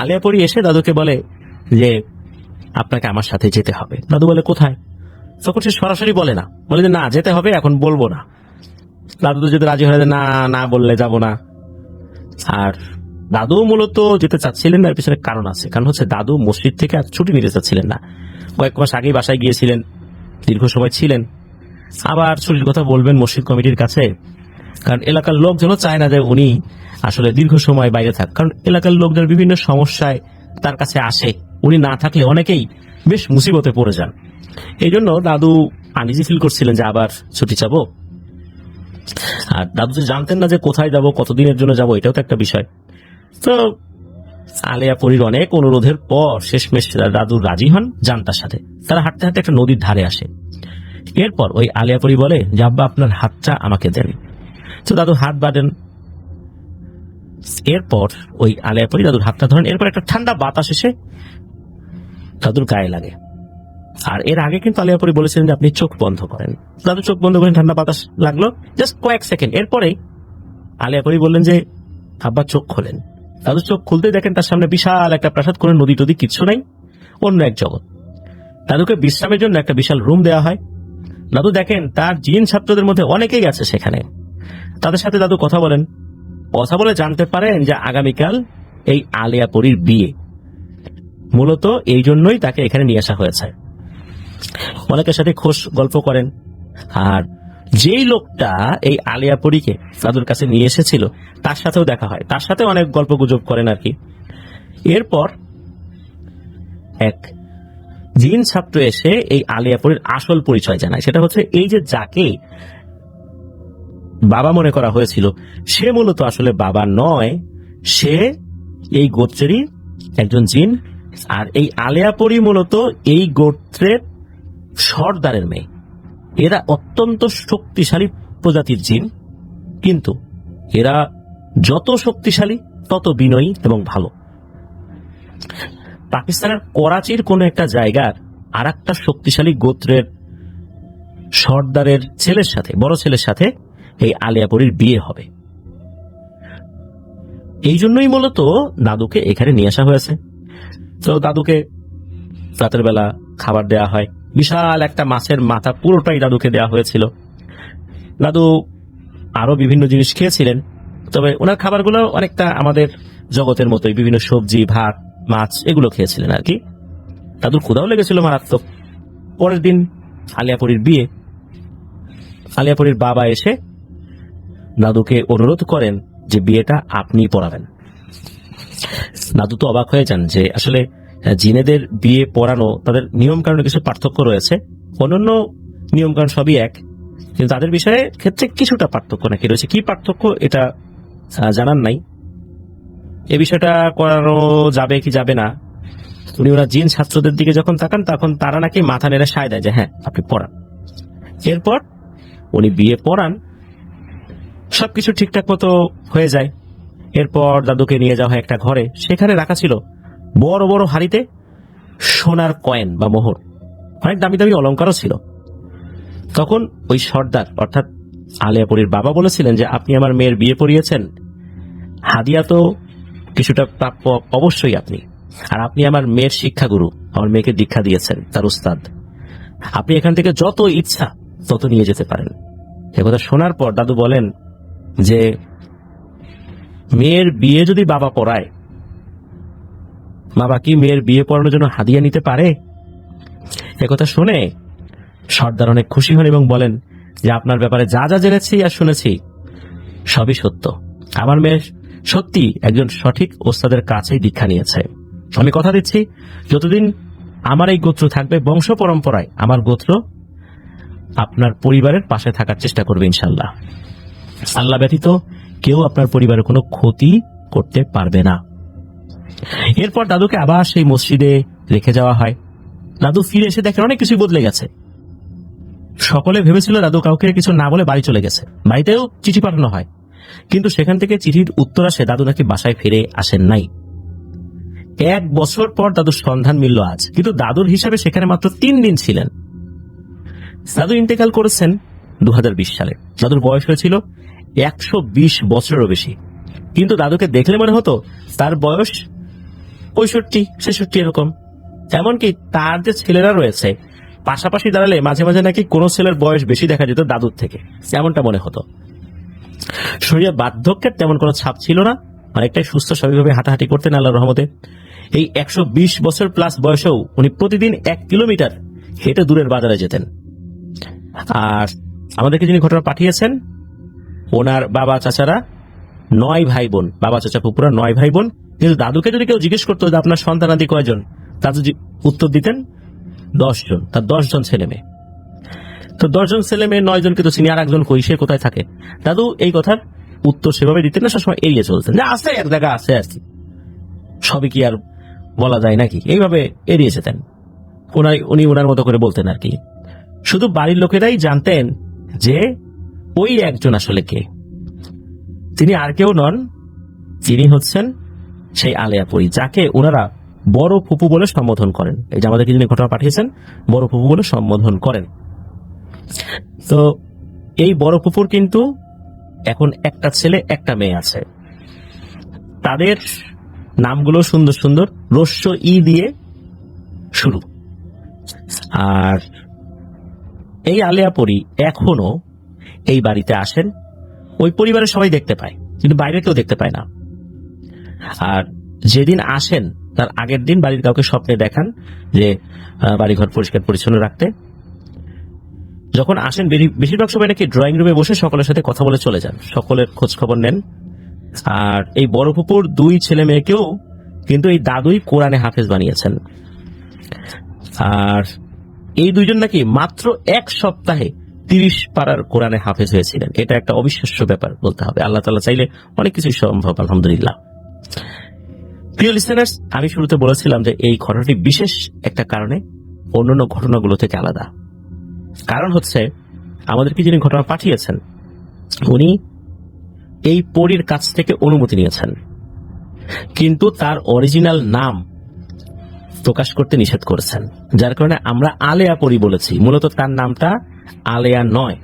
আলেয়া পড়ি এসে দাদুকে বলে যে, আপনাকে আমার সাথে যেতে হবে। দাদু বলে, কোথায়? তখন সে সরাসরি বলে না, বলে যে না যেতে হবে, এখন বলবো না। দাদু তো যদি রাজি হয়ে যায়, না না বললে যাব না। আর দাদু মূলত যেতে চাচ্ছিলেন না, এর পিছনে কারণ আছে। কারণ হচ্ছে দাদু মসজিদ থেকে আর ছুটি নিতে চাচ্ছিলেন না। কয়েক মাস আগেই বাসায় গিয়েছিলেন, দীর্ঘ সময় ছিলেন, আবার ছুটির কথা বলবেন মসজিদ কমিটির কাছে। কারণ এলাকার লোকজনও চায় না যে উনি আসলে দীর্ঘ সময় বাইরে থাক, কারণ এলাকার লোকজন বিভিন্ন সমস্যায় তার কাছে আসে। উনি না থাকলে অনেকেই বেশ মুসিবতে পড়ে যান। এই জন্য দাদু আনইজি ফিল করছিলেন যে আবার ছুটি চাবো। আর দাদু তো জানতেন না যে কোথায় যাব, কতদিনের জন্য যাব, এটাও তো একটা বিষয়। তো আলেয়া পরীর অনেক অনুরোধের পর শেষমেশ দাদু রাজি হন, যান তার সাথে। তারা হাঁটতে হাঁটতে একটা নদীর ধারে আসে। এরপর ওই আলেয়া পরী বলে যে, আব্বা আপনার হাতটা আমাকে দেন। তো দাদু হাত বাঁধেন। এরপর ওই আলেয়া পরী দাদুর হাতটা ধরেন। এরপর একটা ঠান্ডা বাতাস এসে দাদুর গায়ে লাগে। আর এর আগে কিন্তু আলেয়া পরী বলেছিলেন যে আপনি চোখ বন্ধ করেন। দাদু চোখ বন্ধ করেন, ঠান্ডা বাতাস লাগলো জাস্ট কয়েক সেকেন্ড। এরপরেই আলেয়া পরী বললেন যে, আব্বা চোখ খোলেন। দাদু চোখ খুলতে দেখেন তার সামনে বিশাল একটা প্রাসাদ, করে নদী টদী কিচ্ছু নাই, অন্য এক জগৎ। দাদুকে বিশ্রামের জন্য একটা বিশাল রুম দেওয়া হয়। দাদু দেখেন তার জিন ছাত্রদের মধ্যে অনেকেই আছে সেখানে। তাদের সাথে দাদু কথা বলেন। কথা বলে জানতে পারেন যে আগামীকাল এই আলেয়া পরীর বিয়ে, মূলত এই জন্যই তাকে এখানে নিয়ে আসা হয়েছে। অনেকের সাথে খোশ গল্প করেন। আর যেই লোকটা এই আলেয়া পরীকে দাদুর কাছে নিয়ে এসেছিল তার সাথেও দেখা হয়, তার সাথে অনেক গল্প গুজব করেন আর কি। এরপর এক জিন ছাত্র এসে এই আলেয়া পরীর আসল পরিচয় জানায়। সেটা হচ্ছে এই যে যাকে বাবা মনে করা হয়েছিল, সে মূলত আসলে বাবা নয়, সে এই গোত্রেরই একজন জিন। আর এই আলেয়া পরী মূলত এই গোত্রের সর্দারের মেয়ে। এরা অত্যন্ত শক্তিশালী প্রজাতির জিন, কিন্তু এরা যত শক্তিশালী তত বিনয়ী এবং ভালো। পাকিস্তানের করাচির কোন একটা জায়গার আর একটা শক্তিশালী গোত্রের সর্দারের ছেলের সাথে, বড় ছেলের সাথে এই আলেয়া পরীর বিয়ে হবে। এই জন্যই মূলত দাদুকে এখানে নিয়ে আসা হয়েছে। তো দাদুকে রাতের বেলা খাবার দেয়া হয়, বিশাল একটা মাছের মাথা পুরোটাই দাদুকে দেয়া হয়েছিল। দাদু আরো বিভিন্ন জিনিস খেয়েছিলেন, তবে ওনার খাবারগুলো অনেকটা আমাদের জগতের মতোই, বিভিন্ন সবজি, ভাত, মাছ এগুলো খেয়েছিলেন আর কি। দাদুর ক্ষুধাও লেগেছিল মারাত্মক। পরের দিন আলেয়া পরীর বিয়ে। আলেয়া পরীর বাবা এসে দাদুকে অনুরোধ করেন যে বিয়েটা আপনি পড়াবেন। দাদু তো অবাক হয়ে যান যে আসলে জিনেদের বিয়ে পড়ানো, তাদের নিয়ম কারণে কিছু পার্থক্য রয়েছে। অন্যান্য নিয়ম কারণ সবই এক, কিন্তু তাদের বিষয়ে ক্ষেত্রে কিছুটা পার্থক্য নাকি রয়েছে। কি পার্থক্য এটা জানার নাই। এ বিষয়টা করানো যাবে কি যাবে না, উনি ওরা জিন ছাত্রদের দিকে যখন তাকান তখন তারা নাকি মাথা নেড়ে সায় দেয় যে হ্যাঁ আপনি পড়ান। এরপর উনি বিয়ে পড়ান, সবকিছু ঠিকঠাক মতো হয়ে যায়। এরপর দাদুকে নিয়ে যাওয়া হয় একটা ঘরে, সেখানে রাখা ছিল বড় বড় হাড়িতে সোনার কয়েন বা মোহর, অনেক দামি দামি অলংকারও ছিল। তখন ওই সর্দার অর্থাৎ আলেয়া পরীর বাবা বলেছিলেন যে আপনি আমার মেয়ের বিয়ে পড়িয়েছেন, হাদিয়া তো কিছুটা প্রাপ্য অবশ্যই আপনি, আর আপনি আমার মেয়ের শিক্ষাগুরু, আমার মেয়েকে দীক্ষা দিয়েছেন, তার উস্তাদ, আপনি এখান থেকে যত ইচ্ছা তত নিয়ে যেতে পারেন। একথা শোনার পর দাদু বলেন যে মেয়ের বিয়ে যদি বাবা পড়ায়, বাবা কি মেয়ের বিয়ে পড়ানোর জন্য হাদিয়া নিতে পারে? একথা শুনে সর্দার অনেক খুশি হন এবং বলেন যে আপনার ব্যাপারে যা যা জেনেছি আর শুনেছি সবই সত্য। আমার মেয়ে সত্যি একজন সঠিক ওস্তাদের কাছেই দীক্ষা নিয়েছে। আমি কথা দিচ্ছি যতদিন আমার এই গোত্র থাকবে, বংশ পরম্পরায় আমার গোত্র আপনার পরিবারের পাশে থাকার চেষ্টা করবে ইনশাল্লাহ। আল্লাহ ব্যতীত কেউ আপনার পরিবারের কোনো ক্ষতি করতে পারবে না। এরপর দাদুকে আবার সেই মসজিদে রেখে যাওয়া হয়। দাদু ফিরে এসে দেখেন অনেক কিছু বদলে গেছে। সকলে ভেবেছিল দাদু কাউকে কিছু না বলে বাড়ি চলে গেছে। বাড়িতেও চিঠি পাঠানো হয়, কিন্তু সেখান থেকে চিঠির উত্তর আসে দাদু নাকি বাসায় ফিরে আসেন নাই। 1 বছর পর দাদুর সন্ধান মিলল আজ, কিন্তু দাদুর হিসাবে সেখানে মাত্র 3 দিন ছিলেন। দাদু ইন্তেকাল করেছেন 2020 সালে। দাদুর বয়স হয়েছিল 120 বছরেরও বেশি, কিন্তু দাদুকে দেখলে মনে হতো তার বয়স 65-66 এরকম। এমনকি তার যে ছেলেরা রয়েছে পাশাপাশি দাঁড়ালে মাঝে মাঝে নাকি কোনো ছেলের বয়স বেশি দেখা যেত দাদুর থেকে, এমনটা মনে হতো। শরীরে বার্ধক্যের তেমন কোনো ছাপ ছিল না, অনেকটাই সুস্থ স্বাভাবিকভাবে হাঁটাহাঁটি করতেন আল্লাহর রহমতে। এই 120 বছর প্লাস বয়সেও উনি প্রতিদিন 1 কিলোমিটার হেঁটে দূরের বাজারে যেতেন। আর আমাদেরকে যিনি ঘটনা পাঠিয়েছেন, ওনার বাবা চাচারা 9 ভাই বোন, বাবা চাচা পুপুরা 9 ভাই বোন। কিন্তু দাদুকে যদি কেউ জিজ্ঞেস করতো যে আপনার সন্তানাদি কয়জন, দাদু উত্তর দিতেন 10 জন, তার 10 জন ছেলে মেয়ে। তো 10 জন ছেলে মেয়ে 9 জনকে তো চিনি, আর একজন কই, সে কোথায় থাকে? দাদু এই কথার উত্তর সেভাবে দিতেন না, সবসময় এড়িয়ে চলতেন যে আছে এক জায়গা আছে আর কি, সবই কি আর বলা যায় নাকি, এইভাবে এড়িয়ে যেতেন। উনি ওনার মতো করে বলতেন আর কি। শুধু বাড়ির লোকেরাই জানতেন যে ওই একজন আসলে কে। তিনি আর কেউ নন, তিনি হচ্ছেন সেই আলেয়া পরী, যাকে ওনারা বড় ফুপু বলে সম্বোধন করেন। এই যে আমাদেরকে যিনি ঘটনা পাঠিয়েছেন বড় ফুপু বলে সম্বোধন করেন। তো এই বড় ফুপুর কিন্তু এখন একটা ছেলে একটা মেয়ে আছে। তাদের নামগুলো সুন্দর সুন্দর, রস্য ই দিয়ে শুরু। আর এই আলেয়া পরী এখনো এই বাড়িতে আসেন, ওই পরিবারের সবাই দেখতে পায়, কিন্তু বাইরে কেউ দেখতে পায় না। আর যেদিন আসেন তার আগের দিন বাড়ির কাউকে স্বপ্নে দেখান যে বাড়িঘর পরিষ্কার পরিচ্ছন্ন রাখতে। যখন আসেন বেশিরভাগ সময় নাকি ড্রয়িং রুমে বসে সকলের সাথে কথা বলে চলে যান, সকলের খোঁজ খবর নেন। আর এই বড় ফুপুর 2 ছেলে মেয়েকেও কিন্তু এই দাদুই কোরআনে হাফেজ বানিয়েছেন। আর এই 2 জন নাকি মাত্র 1 সপ্তাহে 30 পারার কোরআনে হাফেজ হয়েছিলেন। এটা একটা অবিশ্বাস্য ব্যাপার বলতে হবে। আল্লাহ তাআলা চাইলে অনেক কিছুই সম্ভব, আলহামদুলিল্লাহ। প্রিয় লিসেনার্স, আমি শুরুতে বলেছিলাম যে এই ঘটনাটি বিশেষ একটা কারণে অন্যান্য ঘটনাগুলো থেকে আলাদা। কারণ হচ্ছে আমাদেরকে যিনি ঘটনা পাঠিয়েছেন উনি এই পরীর কাছ থেকে অনুমতি নিয়েছেন, কিন্তু তার অরিজিনাল নাম প্রকাশ করতে নিষেধ করেছেন, যার কারণে আমরা আলেয়া পরী বলেছি। মূলত তার নামটা আলেয়া নয়,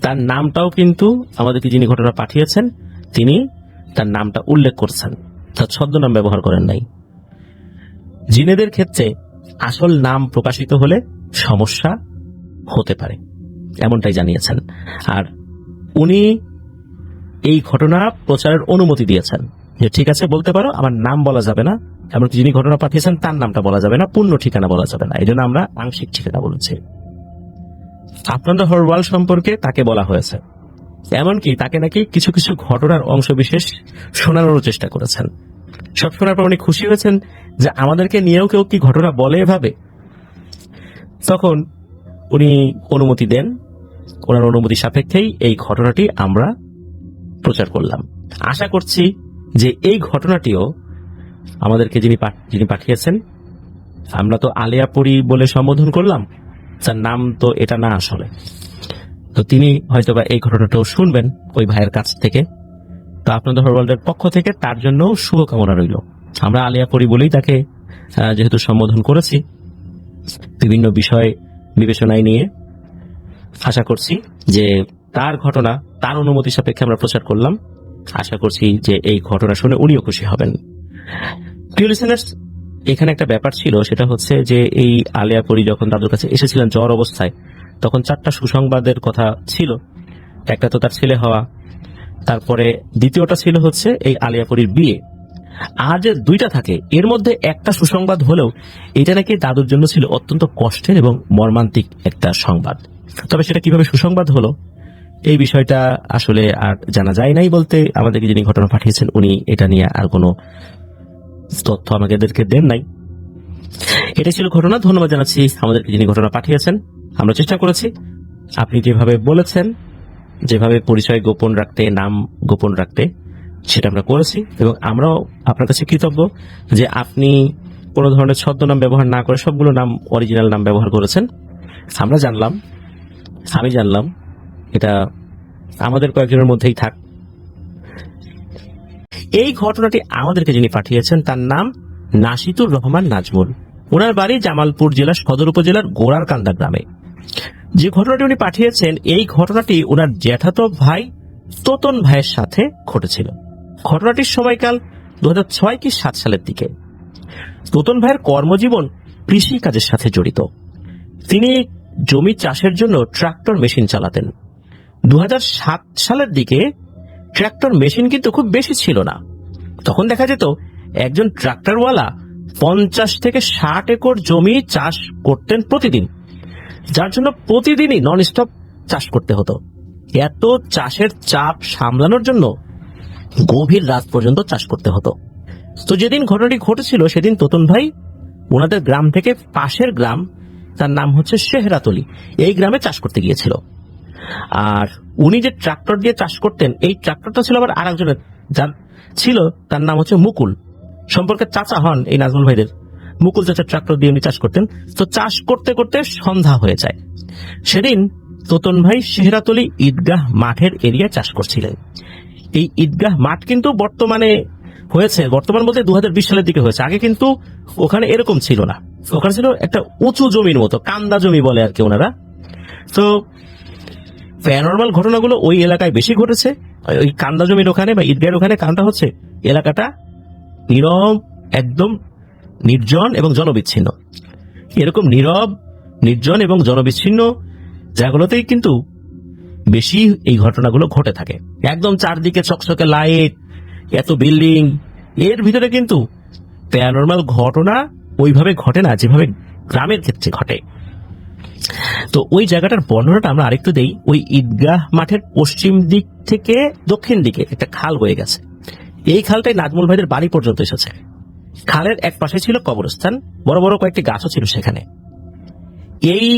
তার নামটাও কিন্তু আমাদেরকে যিনি ঘটনা পাঠিয়েছেন তিনি তার নামটা উল্লেখ করছেন, তার ছদ্মনাম ব্যবহার করেন নাই। জিনেদের ক্ষেত্রে আসল নাম প্রকাশিত হলে সমস্যা হতে পারে, এমনটাই জানিয়েছেন। আর উনি এই ঘটনা প্রচারের অনুমতি দিয়েছেন যে ঠিক আছে বলতে পারো, আমার নাম বলা যাবে না, এমনকি যিনি ঘটনা পাঠিয়েছেন তার নামটা বলা যাবে না, পূর্ণ ঠিকানা বলা যাবে না, এই জন্য আমরা আংশিক ঠিকানা বলেছি। আপনাদের হরওয়াল সম্পর্কে তাকে বলা হয়েছে, এমনকি তাকে নাকি কিছু কিছু ঘটনার অংশ বিশেষ শোনানোর চেষ্টা করেছেন। সব শোনার পর উনি খুশি হয়েছেন যে আমাদেরকে নিয়েও কেউ কি ঘটনা বলে এভাবে। তখন উনি অনুমতি দেন, ওনার অনুমতি সাপেক্ষেই এই ঘটনাটি আমরা প্রচার করলাম। আশা করছি যে এই ঘটনাটিও আমাদেরকে যিনি পাঠিয়েছেন, আমরা তো আলিয়াপুরি বলে সম্বোধন করলাম, তার নাম তো এটা না আসলে, তো তিনি হয়তোবা এই ঘটনাটাও শুনবেন ওই ভাইয়ের কাছ থেকে। তো আপনাদের হরওয়ার্ল্ডের পক্ষ থেকে তার জন্য শুভকামনা রইল। আমরা আলিয়াপুরি বলেই তাকে যেহেতু সম্বোধন করেছি, বিভিন্ন বিষয় বিবেচনায় নিয়ে আশা করছি যে তার ঘটনা তার অনুমতি সাপেক্ষে আমরা প্রচার করলাম। আশা করছি যে এই ঘটনা শুনে উনিও খুশি হবেন। প্রিয় লিসেনার্স, এখানে একটা ব্যাপার ছিল, সেটা হচ্ছে যে এই আলিয়াপুরি যখন দাদুর কাছে এসেছিলেন জ্বর অবস্থায়, তখন 4টা সুসংবাদের কথা ছিল। একটা তো তার ছেলে হওয়া, তারপরে দ্বিতীয়টা ছিল হচ্ছে এই আলিয়াপুরীর বিয়ে। আর যে 2টা থাকে এর মধ্যে একটা সুসংবাদ হলেও এটা নাকি দাদুর জন্য ছিল অত্যন্ত কষ্টের এবং মর্মান্তিক একটা সংবাদ। তবে সেটা কিভাবে সুসংবাদ হলো এই বিষয়টা আসলে আর জানা যায় নাই, বলতে আমাদেরকে যিনি ঘটনা পাঠিয়েছেন উনি এটা নিয়ে আর কোনো তথ্য আমাদেরকে দেন নাই। এটা ছিল ঘটনা। ধন্যবাদ জানাচ্ছি আমাদেরকে যিনি ঘটনা পাঠিয়েছেন। আমরা চেষ্টা করেছি আপনি যেভাবে বলেছেন, যেভাবে পরিচয় গোপন রাখতে, নাম গোপন রাখতে, সেটা আমরা করেছি এবং আমরাও আপনার কাছে কৃতজ্ঞ যে আপনি কোনো ধরনের ছদ্মনাম ব্যবহার না করে সবগুলো নাম অরিজিনাল নাম ব্যবহার করেছেন। আমরা জানলাম, আমি জানলাম, এটা আমাদের কয়েকজনের মধ্যেই থাক। এই ঘটনাটি আমাদেরকে যিনি পাঠিয়েছেন তার নাম নাশিতুর রহমান নাজমুল। ওনার বাড়ি জামালপুর জেলার সদর উপজেলার গোড়ারকান্দা গ্রামে। যে ঘটনাটি উনি পাঠিয়েছেন এই ঘটনাটি ওনার জ্যাঠাতো ভাই তোতন ভাইয়ের সাথে ঘটেছিল। ঘটনাটির সময়কাল 2006 কি 7 সালের দিকে। তোতন ভাইয়ের কর্মজীবন কৃষি কাজের সাথে জড়িত। তিনি জমি চাষের জন্য ট্রাক্টর মেশিন চালাতেন। 2007 সালের দিকে ট্রাক্টর মেশিন কিন্তু খুব বেশি ছিল না। তখন দেখা যেত একজন ট্রাক্টরওয়ালা 50 থেকে 60 একর জমি চাষ করতেন প্রতিদিন, যার জন্য প্রতিদিনই নন স্টপ চাষ করতে হতো। এত চাষের চাপ সামলানোর জন্য গভীর রাত পর্যন্ত চাষ করতে হতো। তো যেদিন ঘটনাটি ঘটেছিল সেদিন তোতন ভাই ওনাদের গ্রাম থেকে পাশের গ্রাম, তার নাম হচ্ছে শেহরাতলি, এই গ্রামে চাষ করতে গিয়েছিল। আর উনি যে ট্রাক্টর দিয়ে চাষ করতেন এই ট্রাক্টরটা ছিল আবার আর একজনের, যার ছিল তার নাম হচ্ছে মুকুল, সম্পর্কে চাচা হন এই নাজমুল ভাইদের। মুকুল চাচার ট্রাক্টর দিয়ে উনি চাষ করতেন। তো চাষ করতে করতে সন্ধ্যা হয়ে যায়। সেদিন তোতন ভাই শেহরাতলি ঈদগাহ মাঠের এরিয়া চাষ করছিলেন। এই ঈদগাহ মাঠ কিন্তু বর্তমানে হয়েছে, বর্তমান বলতে 2020 সালের দিকে হয়েছে, আগে কিন্তু ওখানে এরকম ছিল না। ওখানে ছিল একটা উঁচু জমির মতো, কান্দা জমি বলে আর কি ওনারা। তো প্যারানরমাল ঘটনাগুলো ওই এলাকায় বেশি ঘটেছে, ওই কান্দা জমির ওখানে বা ঈদগাহের ওখানে। কারণটা হচ্ছে এলাকাটা নীরব, একদম নির্জন এবং জনবিচ্ছিন্ন। এরকম নীরব, নির্জন এবং জনবিচ্ছিন্ন জায়গাগুলোতেই কিন্তু বেশি এই ঘটনাগুলো ঘটে থাকে। একদম চারদিকে চকচকে লাইট, এত বিল্ডিং, এর ভিতরে কিন্তু প্যারানরমাল ঘটনা ওইভাবে ঘটে না যেভাবে গ্রামের ক্ষেত্রে ঘটে। তো ওই জায়গাটার বর্ণনাটা আমরা আরেকটু দেই। ওই ঈদগাহ মাঠের পশ্চিম দিক থেকে দক্ষিণ দিকে একটা খাল বয়ে গেছে। এই খালটাই নাজমুল ভাইদের বাড়ি পর্যন্ত এসেছে। খালের এক পাশে ছিল কবরস্থান, বড় বড় কয়েকটি গাছও ছিল সেখানে। এই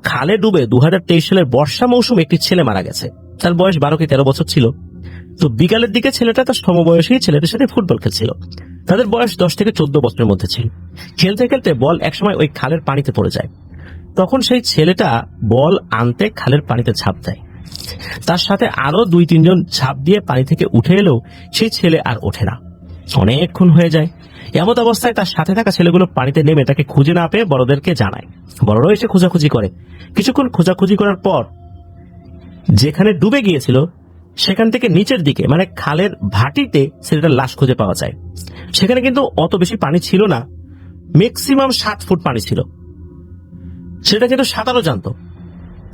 খালে ডুবে 2023 সালের বর্ষা মৌসুমে একটি ছেলে মারা গেছে। তার বয়স 12 কি 13 বছর ছিল। তো বিকালের দিকে ছেলেটা তার সমবয়সী ছেলেদের সাথে ফুটবল খেলছিল। তাদের বয়স 10 থেকে 14 বছরের মধ্যে ছিল। খেলতে খেলতে বল একসময় ওই খালের পানিতে পড়ে যায়। তখন সেই ছেলেটা বল আনতে খালের পানিতে ঝাঁপ দেয়। তার সাথে আরো 2-3 জন ঝাঁপ দিয়ে পানি থেকে উঠে এলেও সেই ছেলে আর ওঠে না। অনেকক্ষণ হয়ে যায়। এমত অবস্থায় তার সাথে থাকা ছেলেগুলো পানিতে নেমে তাকে খুঁজে না পেয়ে বড়দেরকে জানায়। বড়রাও এসে খোঁজাখুঁজি করে। কিছুক্ষণ খোঁজাখুঁজি করার পর যেখানে ডুবে গিয়েছিল সেখান থেকে নিচের দিকে মানে খালের ভাটিতে ছেলেটার লাশ খুঁজে পাওয়া যায়। সেখানে কিন্তু অত বেশি পানি ছিল না, ম্যাক্সিমাম 7 ফুট পানি ছিল। সেটা কিন্তু সাঁতারও জানতো।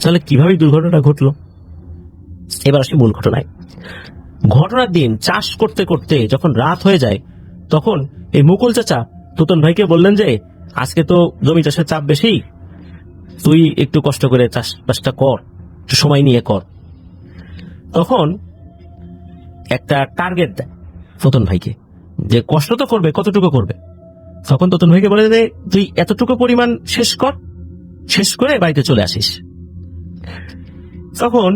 তাহলে কিভাবে দুর্ঘটনাটা ঘটলো? এবার আসি মূল ঘটনায়। ঘটনার দিন চাষ করতে করতে যখন রাত হয়ে যায়, তখন এই মুকুল চাচা তোতন ভাইকে বললেন যে আজকে তো জমি চাষের চাপ বেশি, তুই একটু কষ্ট করে চাষবাসটা কর, একটু সময় নিয়ে কর। তখন একটা টার্গেট দেয় তোতন ভাইকে যে কষ্ট তো করবে, কতটুকু করবে। তখন তোতন ভাইকে বলে যে তুই এতটুকু পরিমাণ শেষ কর, শেষ করে বাড়িতে চলে আসিস। তখন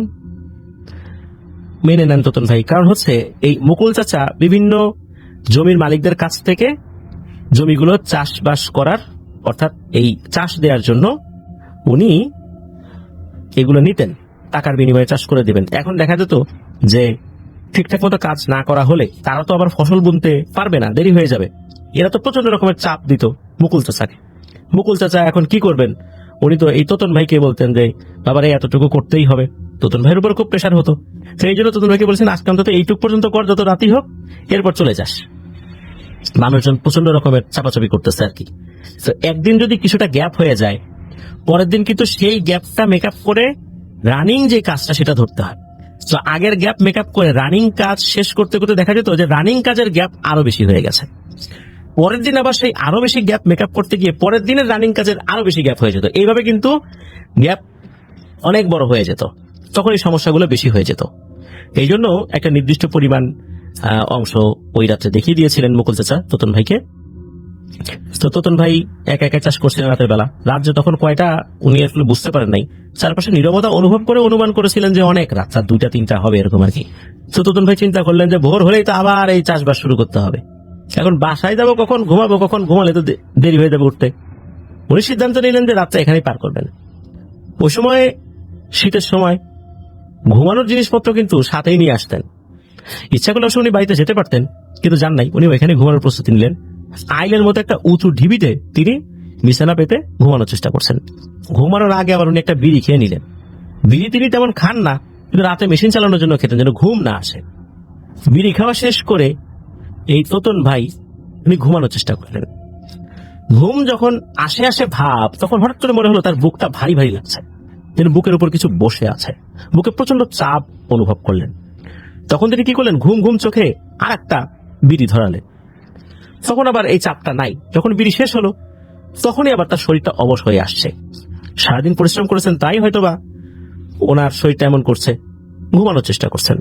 মেনে নেন তোতন ভাই, কারণ হচ্ছে এই মুকুল চাচা বিভিন্ন জমির মালিকদের কাছ থেকে জমিগুলো চাষবাস করার অর্থাৎ এই চাষ দেওয়ার জন্য উনি এগুলো নিতেন, টাকার বিনিময়ে চাষ করে দিবেন। এখন দেখা যেত যে ঠিকঠাক মতো কাজ না করা হলে তারা তো আবার ফসল বুনতে পারবে না, দেরি হয়ে যাবে। এরা তো প্রচন্ড রকমের চাপ দিত মুকুল চাচাকে। মুকুল চাচা এখন কি করবেন, উনি তো এই তোতন ভাইকে বলতেন যে বাবারে এতটুকু করতেই হবে। তোতন ভাইয়ের উপর খুব প্রেশার হতো, সেই জন্য তোতন ভাইকে বলছেন আজকে অন্তত এইটুক পর্যন্ত কর, যত রাতি হোক, এরপর চলে যাস। মানুষজন প্রচন্ড রকমের চাপাচাপি করতেছে আর কি। তো একদিন যদি কিছুটা গ্যাপ হয়ে যায়, পরের দিন কিন্তু সেই গ্যাপটা মেকআপ করে রানিং যে কাজটা সেটা ধরতে হয়। তো আগের গ্যাপ মেকআপ করে রানিং কাজ শেষ করতে করতে দেখা যেত যে রানিং কাজের গ্যাপ আরো বেশি হয়ে গেছে। পরের দিন আবার সেই আরো বেশি গ্যাপ মেকআপ করতে গিয়ে পরের দিনের রানিং কাজের আরো বেশি গ্যাপ হয়ে যেত। এইভাবে কিন্তু গ্যাপ অনেক বড় হয়ে যেত, তখন এই সমস্যাগুলো বেশি হয়ে যেত। এই জন্য একটা নির্দিষ্ট পরিমাণ অংশ ওই রাত্রে দেখিয়ে দিয়েছিলেন মুকুল চাচা তোতন ভাইকে। তো তোতন ভাই একা একা চাষ করছিলেন রাতের বেলা। রাত যে তখন কয়টা উনি আসলে বুঝতে পারেন নাই। চারপাশে নীরবতা অনুভব করে অনুমান করেছিলেন যে অনেক রাত, 2টা-3টা হবে এরকম আর কি। তো তোতন ভাই চিন্তা করলেন যে ভোর হলেই তো আবার এই চাষবাস শুরু করতে হবে, এখন বাসায় যাবো কখন, ঘুমাবো কখন, ঘুমালে তো দেরি হয়ে যাবে উঠতে। উনি সিদ্ধান্ত নিলেন যে রাতটা এখানেই পার করবেন। ওই সময় শীতের সময় ঘুমানোর জিনিসপত্র কিন্তু সাথেই নিয়ে আসতেন। ইচ্ছা করলে অবশ্য উনি বাড়িতে যেতে পারতেন, কিন্তু যান নাই। উনি ওইখানে ঘুমানোর প্রস্তুতি নিলেন। আইলের মতো একটা উঁচু ঢিবিতে তিনি বিছানা পেতে ঘুমানোর চেষ্টা করছেন। ঘুমানোর আগে আবার উনি একটা বিড়ি খেয়ে নিলেন। বিড়ি তিনি তেমন খান না, কিন্তু রাতে মেশিন চালানোর জন্য খেতেন যেন ঘুম না আসে। বিড়ি খাওয়া শেষ করে এই তোতন ভাই উনি ঘুমানোর চেষ্টা করলেন। ঘুম যখন আসে আসে ভাব, তখন হঠাৎ করে মনে হলো তার বুকটা ভারী ভারী লাগছে, যেন বুকের উপর কিছু বসে আছে। বুকে প্রচন্ড চাপ অনুভব করলেন। তখন তিনি কি করলেন, ঘুম ঘুম চোখে আর একটা বিড়ি ধরালেন। তখন আবার এই চাপটা নাই। যখন বিড়ি শেষ হলো তখনই আবার তার শরীরটা অবশ হয়ে আসছে। সারাদিন পরিশ্রম করেছেন, তাই হয়তোবা ওনার শরীরটা এমন করছে। ঘুমানোর চেষ্টা করছেন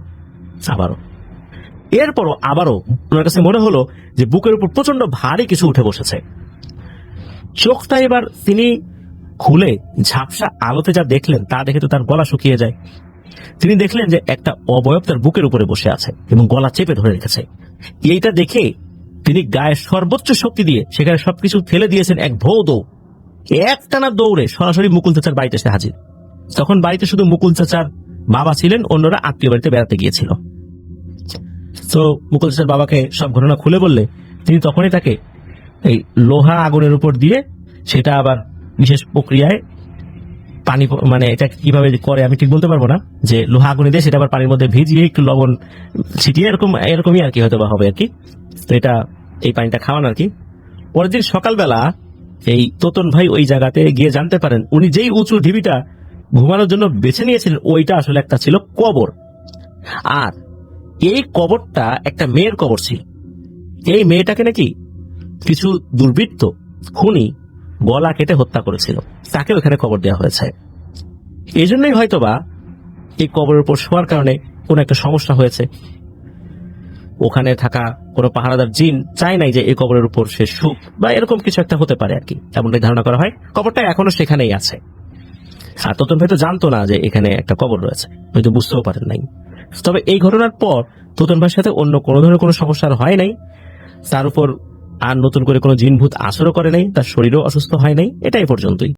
আবারও ওনার কাছে মনে হলো যে বুকের উপর প্রচন্ড ভারী কিছু উঠে বসেছে। চোখটা এবার তিনি খুলে ঝাপসা আলোতে যা দেখলেন তা দেখে তো তার গলা শুকিয়ে যায়। তিনি দেখলেন যে একটা অবয়ব তার বুকের উপরে বসে আছে এবং গলা চেপে ধরে রেখেছে। এইটা দেখে তিনি গায়ের সর্বোচ্চ শক্তি দিয়ে সেখানে সবকিছু ফেলে দিয়েছেন, এক ভৌ দৌড়, একটানা দৌড়ে সরাসরি মুকুল চাচার বাড়িতে এসে হাজির। তখন বাড়িতে শুধু মুকুল চাচার বাবা ছিলেন, অন্যরা আত্মীয় বাড়িতে বেড়াতে গিয়েছিল। তো মুকুল চাচার বাবাকে সব ঘটনা খুলে বললে তিনি তখনই তাকে এই লোহা আগুনের উপর দিয়ে, সেটা আবার বিশেষ প্রক্রিয়ায় পানি, মানে এটা কিভাবে করে আমি ঠিক বলতে পারবো না, যে লোহা আগুনে দিয়ে সেটা আবার পানির মধ্যে ভিজিয়ে একটু লবণ ছিটিয়ে এরকমই আর কি হয়তো বা হবে আর কি। তো এটা এই পানিটা খাওয়ান আর কি। পরের দিন সকালবেলা এই তোতন ভাই ওই জায়গাতে গিয়ে জানতে পারেন উনি যেই উঁচু ঢিবিটা ঘুমানোর জন্য বেছে নিয়েছিলেন ওইটা আসলে একটা ছিল কবর। আর এই কবরটা একটা মেয়ের কবর ছিল। এই মেয়েটাকে নাকি কিছু দুর্বৃত্ত খুনি গলা কেটে হত্যা করেছিল, তাকে ওখানে কবর দেওয়া হয়েছে। এই জন্যই হয়তোবা এই কবরের উপর শোয়ার কারণে কোন একটা সমস্যা হয়েছে। ওখানে থাকা কোনো পাহারাদার জিন চায় নাই যে এই কবরের উপর সে সুখ বা এরকম কিছু একটা হতে পারে আর কি, এমনটাই ধারণা করা হয়। কবরটা এখনো সেখানেই আছে। আর তোতন ভাই তো জানতো না যে এখানে একটা কবর রয়েছে, হয়তো বুঝতেও পারেন নাই। তবে এই ঘটনার পর তোতন ভাইয়ের সাথে অন্য কোনো ধরনের কোনো সমস্যা হয় নাই। তার উপর আর নতুন করে কোনো জিনভূত আসরও করে নাই, তার শরীরও অসুস্থ হয় নাই। এটাই পর্যন্তই।